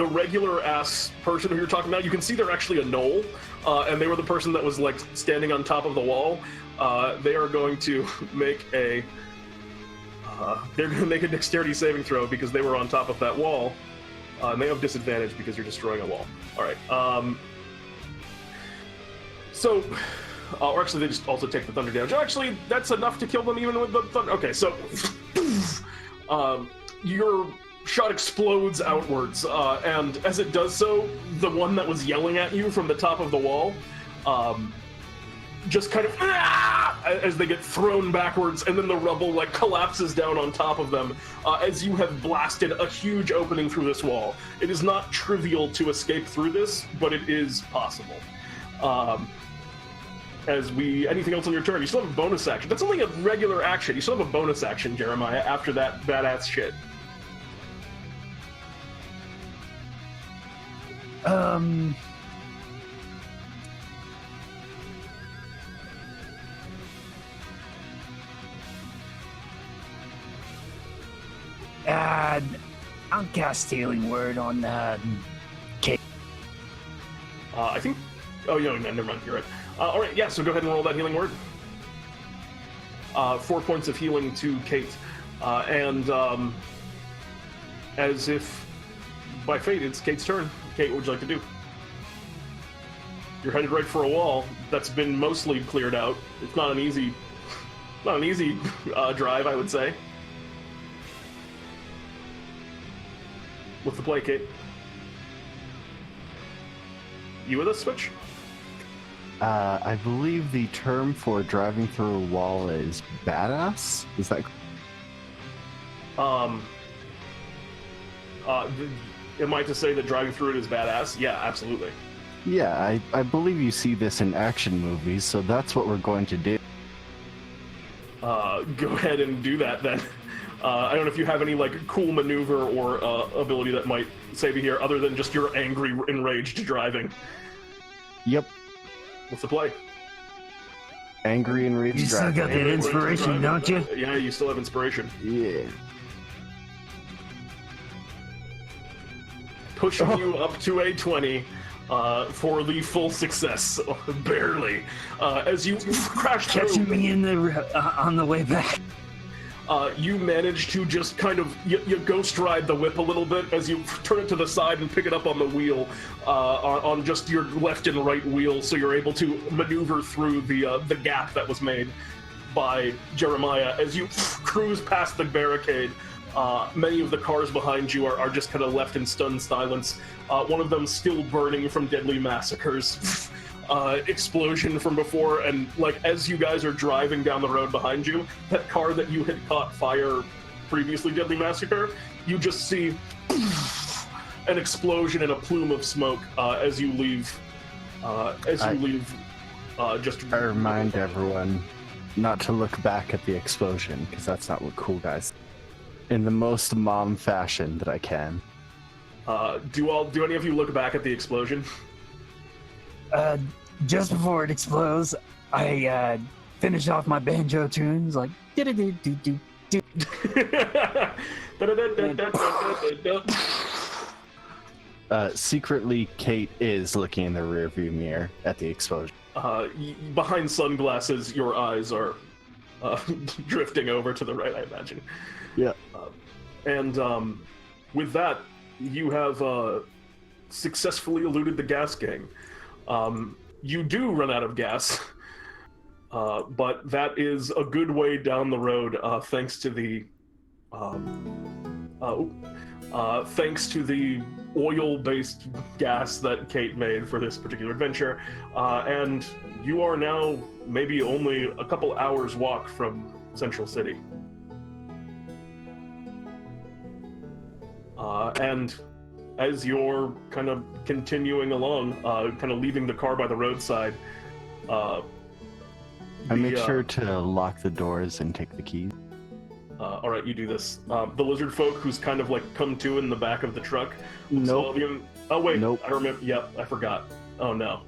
regular ass person who you're talking about, you can see they're actually a gnoll, and they were the person that was like standing on top of the wall. They are going to make a dexterity saving throw because they were on top of that wall, and they have disadvantage because you're destroying a wall. All right. Or actually, they just also take the thunder damage. Actually, that's enough to kill them even with the thunder. Okay, so your shot explodes outwards, and as it does so, the one that was yelling at you from the top of the wall just kind of as they get thrown backwards, and then the rubble like collapses down on top of them as you have blasted a huge opening through this wall. It is not trivial to escape through this, but it is possible. Anything else on your turn? You still have a bonus action. That's only a regular action. You still have a bonus action, Jeremiah, after that badass shit. I'll cast Healing Word on Kate. I think. Oh, yeah, no, never mind. You're right. All right, yeah. So go ahead and roll that healing word. 4 points of healing to Kate, and as if by fate, it's Kate's turn. Kate, what would you like to do? You're headed right for a wall that's been mostly cleared out. It's not an easy drive, I would say. What's the play, Kate? You with us, Switch? I believe the term for driving through a wall is badass. Is that? Am I to say that driving through it is badass? Yeah, absolutely. Yeah, I believe you see this in action movies, so that's what we're going to do. Go ahead and do that then. I don't know if you have any like cool maneuver or ability that might save you here, other than just your angry, enraged driving. Yep. What's the play? Angry and rage. You still got that inspiration, don't you? Yeah, you still have inspiration. Yeah. Pushing you up to a 20 for the full success, barely. As you crash through, Catching me in on the way back. You manage to just kind of you ghost ride the whip a little bit as you turn it to the side and pick it up on the wheel, on just your left and right wheel, so you're able to maneuver through the gap that was made by Jeremiah. As you cruise past the barricade, many of the cars behind you are just kind of left in stunned silence. One of them still burning from deadly massacres. Explosion from before, and like as you guys are driving down the road behind you, that car that you had caught fire previously, deadly massacre, you just see an explosion and a plume of smoke as you leave. I remind everyone not to look back at the explosion, because that's not what cool guys. In the most mom fashion that I can. Do any of you look back at the explosion? Just before it explodes, I finish off my banjo tunes like do. Secretly, Kate is looking in the rearview mirror at the explosion. Behind sunglasses, your eyes are drifting over to the right, I imagine. Yeah. And with that, you have successfully eluded the gas gang. You do run out of gas, but that is a good way down the road, thanks to the oil-based gas that Kate made for this particular adventure, and you are now maybe only a couple hours walk from Central City. And as you're kind of continuing along, kind of leaving the car by the roadside, I make sure to lock the doors and take the keys. All right, you do this. The lizard folk who's kind of like come to in the back of the truck. Nope. Oh wait, Nope. I remember. Yep, I forgot. Oh no.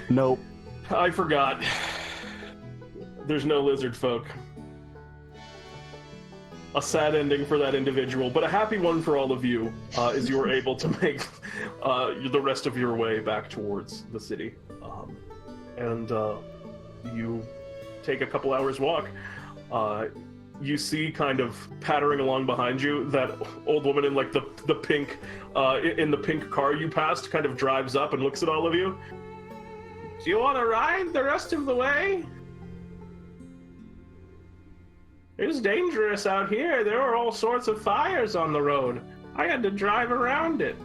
Nope. I forgot. There's no lizard folk. A sad ending for that individual, but a happy one for all of you, as you are able to make the rest of your way back towards the city. And you take a couple hours walk. You see kind of pattering along behind you that old woman in like the pink in the pink car you passed kind of drives up and looks at all of you. Do you want to ride the rest of the way? It's dangerous out here. There are all sorts of fires on the road. I had to drive around it.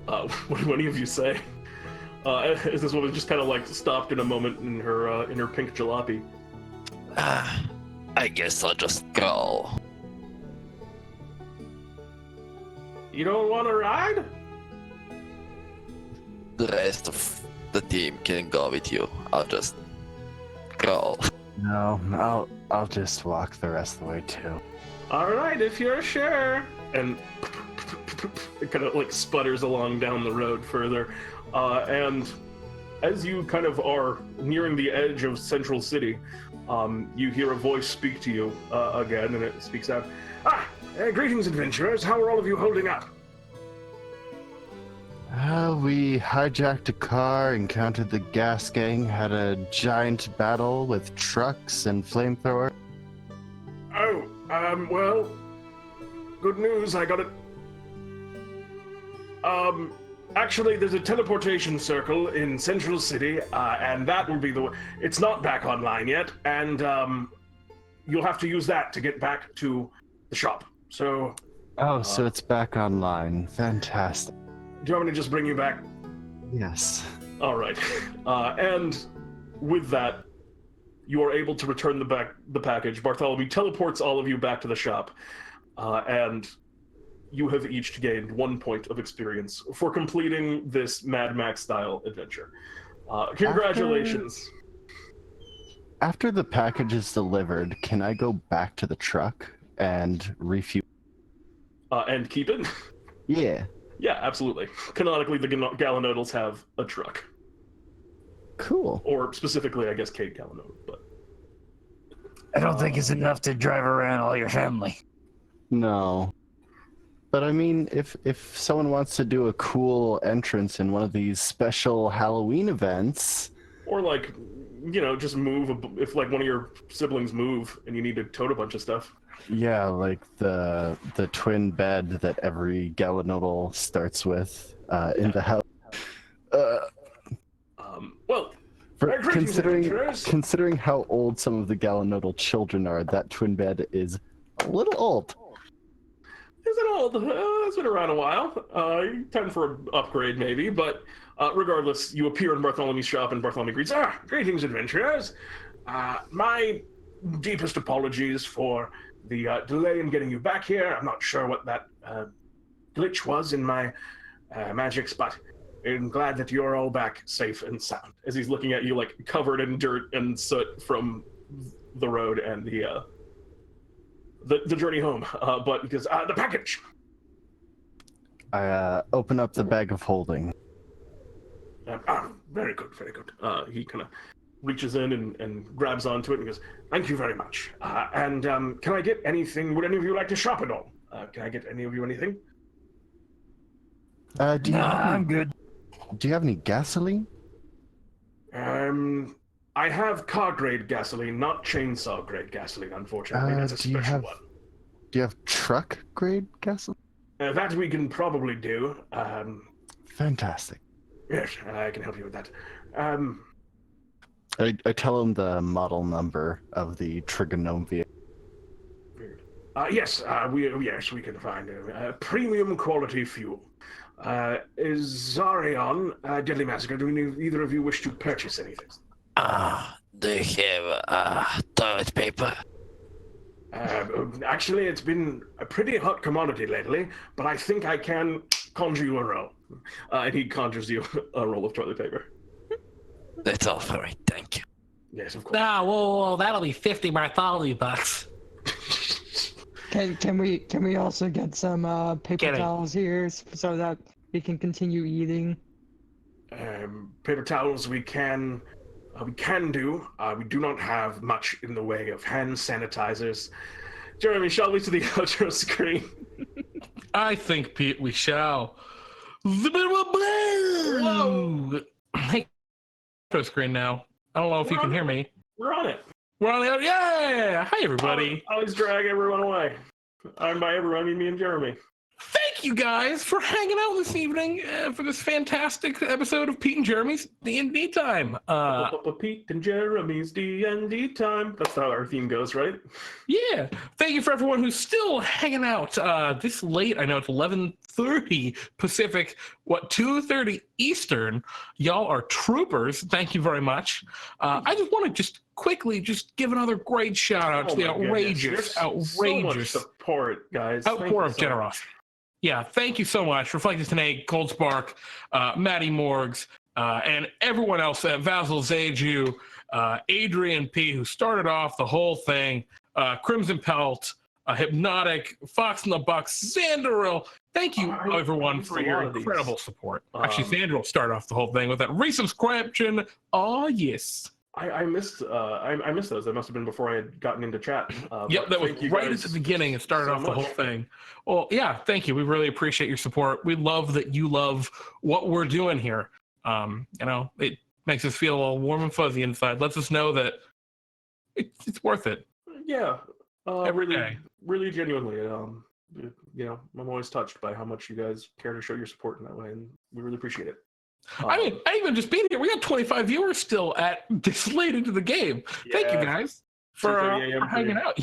What do any of you say? As this woman just kind of like stopped in a moment in her pink jalopy. I guess I'll just go. You don't want to ride? The rest of the team can go with you. I'll just go. No, I'll just walk the rest of the way too. All right, if you're sure. And it kind of like sputters along down the road further. And as you kind of are nearing the edge of Central City, you hear a voice speak to you again, and it speaks out. Greetings, adventurers. How are all of you holding up? We hijacked a car, encountered the gas gang, had a giant battle with trucks and flamethrowers. Oh, well, good news. I got it. Actually, there's a teleportation circle in Central City, and that will be the... It's not back online yet, and you'll have to use that to get back to the shop. So... Oh, so it's back online. Fantastic. Do you want me to just bring you back? Yes. All right. And with that, you are able to return the package. Bartholomew teleports all of you back to the shop, and you have each gained 1 point of experience for completing this Mad Max-style adventure. Congratulations. After the package is delivered, can I go back to the truck and refuel? And keep it? Yeah. Yeah, absolutely. Canonically, the Galanodels have a truck. Cool. Or specifically, I guess, Kate Galanodel, but... I don't think it's enough to drive around all your family. No. But I mean, if someone wants to do a cool entrance in one of these special Halloween events... Or like, you know, just move, if like one of your siblings move and you need to tote a bunch of stuff. Yeah, like the twin bed that every Galanodel starts with in the house. Well, considering how old some of the Galanodel children are, that twin bed is a little old. Is it old? It's been around a while. Time for an upgrade, maybe. But regardless, you appear in Bartholomew's shop, and Bartholomew greets, greetings, adventurers. My deepest apologies for the delay in getting you back here. I'm not sure what that glitch was in my magics, but I'm glad that you're all back safe and sound. As he's looking at you, like, covered in dirt and soot from the road and the journey home. But because the package. I open up the bag of holding. Very good, very good. He kind of reaches in and grabs onto it and goes, "Thank you very much. And can I get anything? Would any of you like to shop at all? Can I get any of you anything?" I'm good. Do you have any gasoline? I have car-grade gasoline, not chainsaw-grade gasoline, unfortunately. That's a special one. Do you have truck grade gasoline? That we can probably do. Fantastic. Yes, I can help you with that. I tell him the model number of the Trigonome vehicle. Weird. Yes, we can find premium quality fuel. Azarion, Deadly Massacre, do either of you wish to purchase anything? Do you have toilet paper? Actually, it's been a pretty hot commodity lately, but I think I can conjure you a roll. And he conjures you a roll of toilet paper. That's all for me, thank you. Yes, of course. Whoa, that'll be 50 Bartholomew Bucks. Can we also get some paper towels here so that we can continue eating? Paper towels we can do. We do not have much in the way of hand sanitizers. Jeremy, shall we to the outro screen? I think, Pete, we shall. Whoa! Hey, outro screen now. I don't know if you can hear me. We're on it. We're on the other. Yeah! Hi, everybody. I always drag everyone away. I'm by everyone, I mean me and Jeremy. Thank you guys for hanging out this evening for this fantastic episode of Pete and Jeremy's D&D Time. Pete and Jeremy's D&D Time. That's how our theme goes, right? Yeah. Thank you for everyone who's still hanging out this late. I know it's 11:30 Pacific, 2:30 Eastern. Y'all are troopers. Thank you very much. I just want to quickly give another great shout out to the outrageous so much support, guys. Outpour of generosity. Yeah, thank you so much. Reflected Tanae, Goldspark, Maddie Morgs, and everyone else, Vasil Zaju, Adrian P., who started off the whole thing, Crimson Pelt, Hypnotic, Fox and the Bucks, Xanderil. Thank you, everyone, for your incredible support. Actually, Xanderil started off the whole thing with that resubscription. Oh, yes. I missed those. That must have been before I had gotten into chat. Yep, that was right at the beginning. It started off the whole thing. Well, yeah, thank you. We really appreciate your support. We love that you love what we're doing here. It makes us feel a little warm and fuzzy inside. Lets us know that it's worth it. Yeah, Every day. Really genuinely. I'm always touched by how much you guys care to show your support in that way, and we really appreciate it. I mean, even just being here, we got 25 viewers still at this late into the game. Thank you guys for hanging out.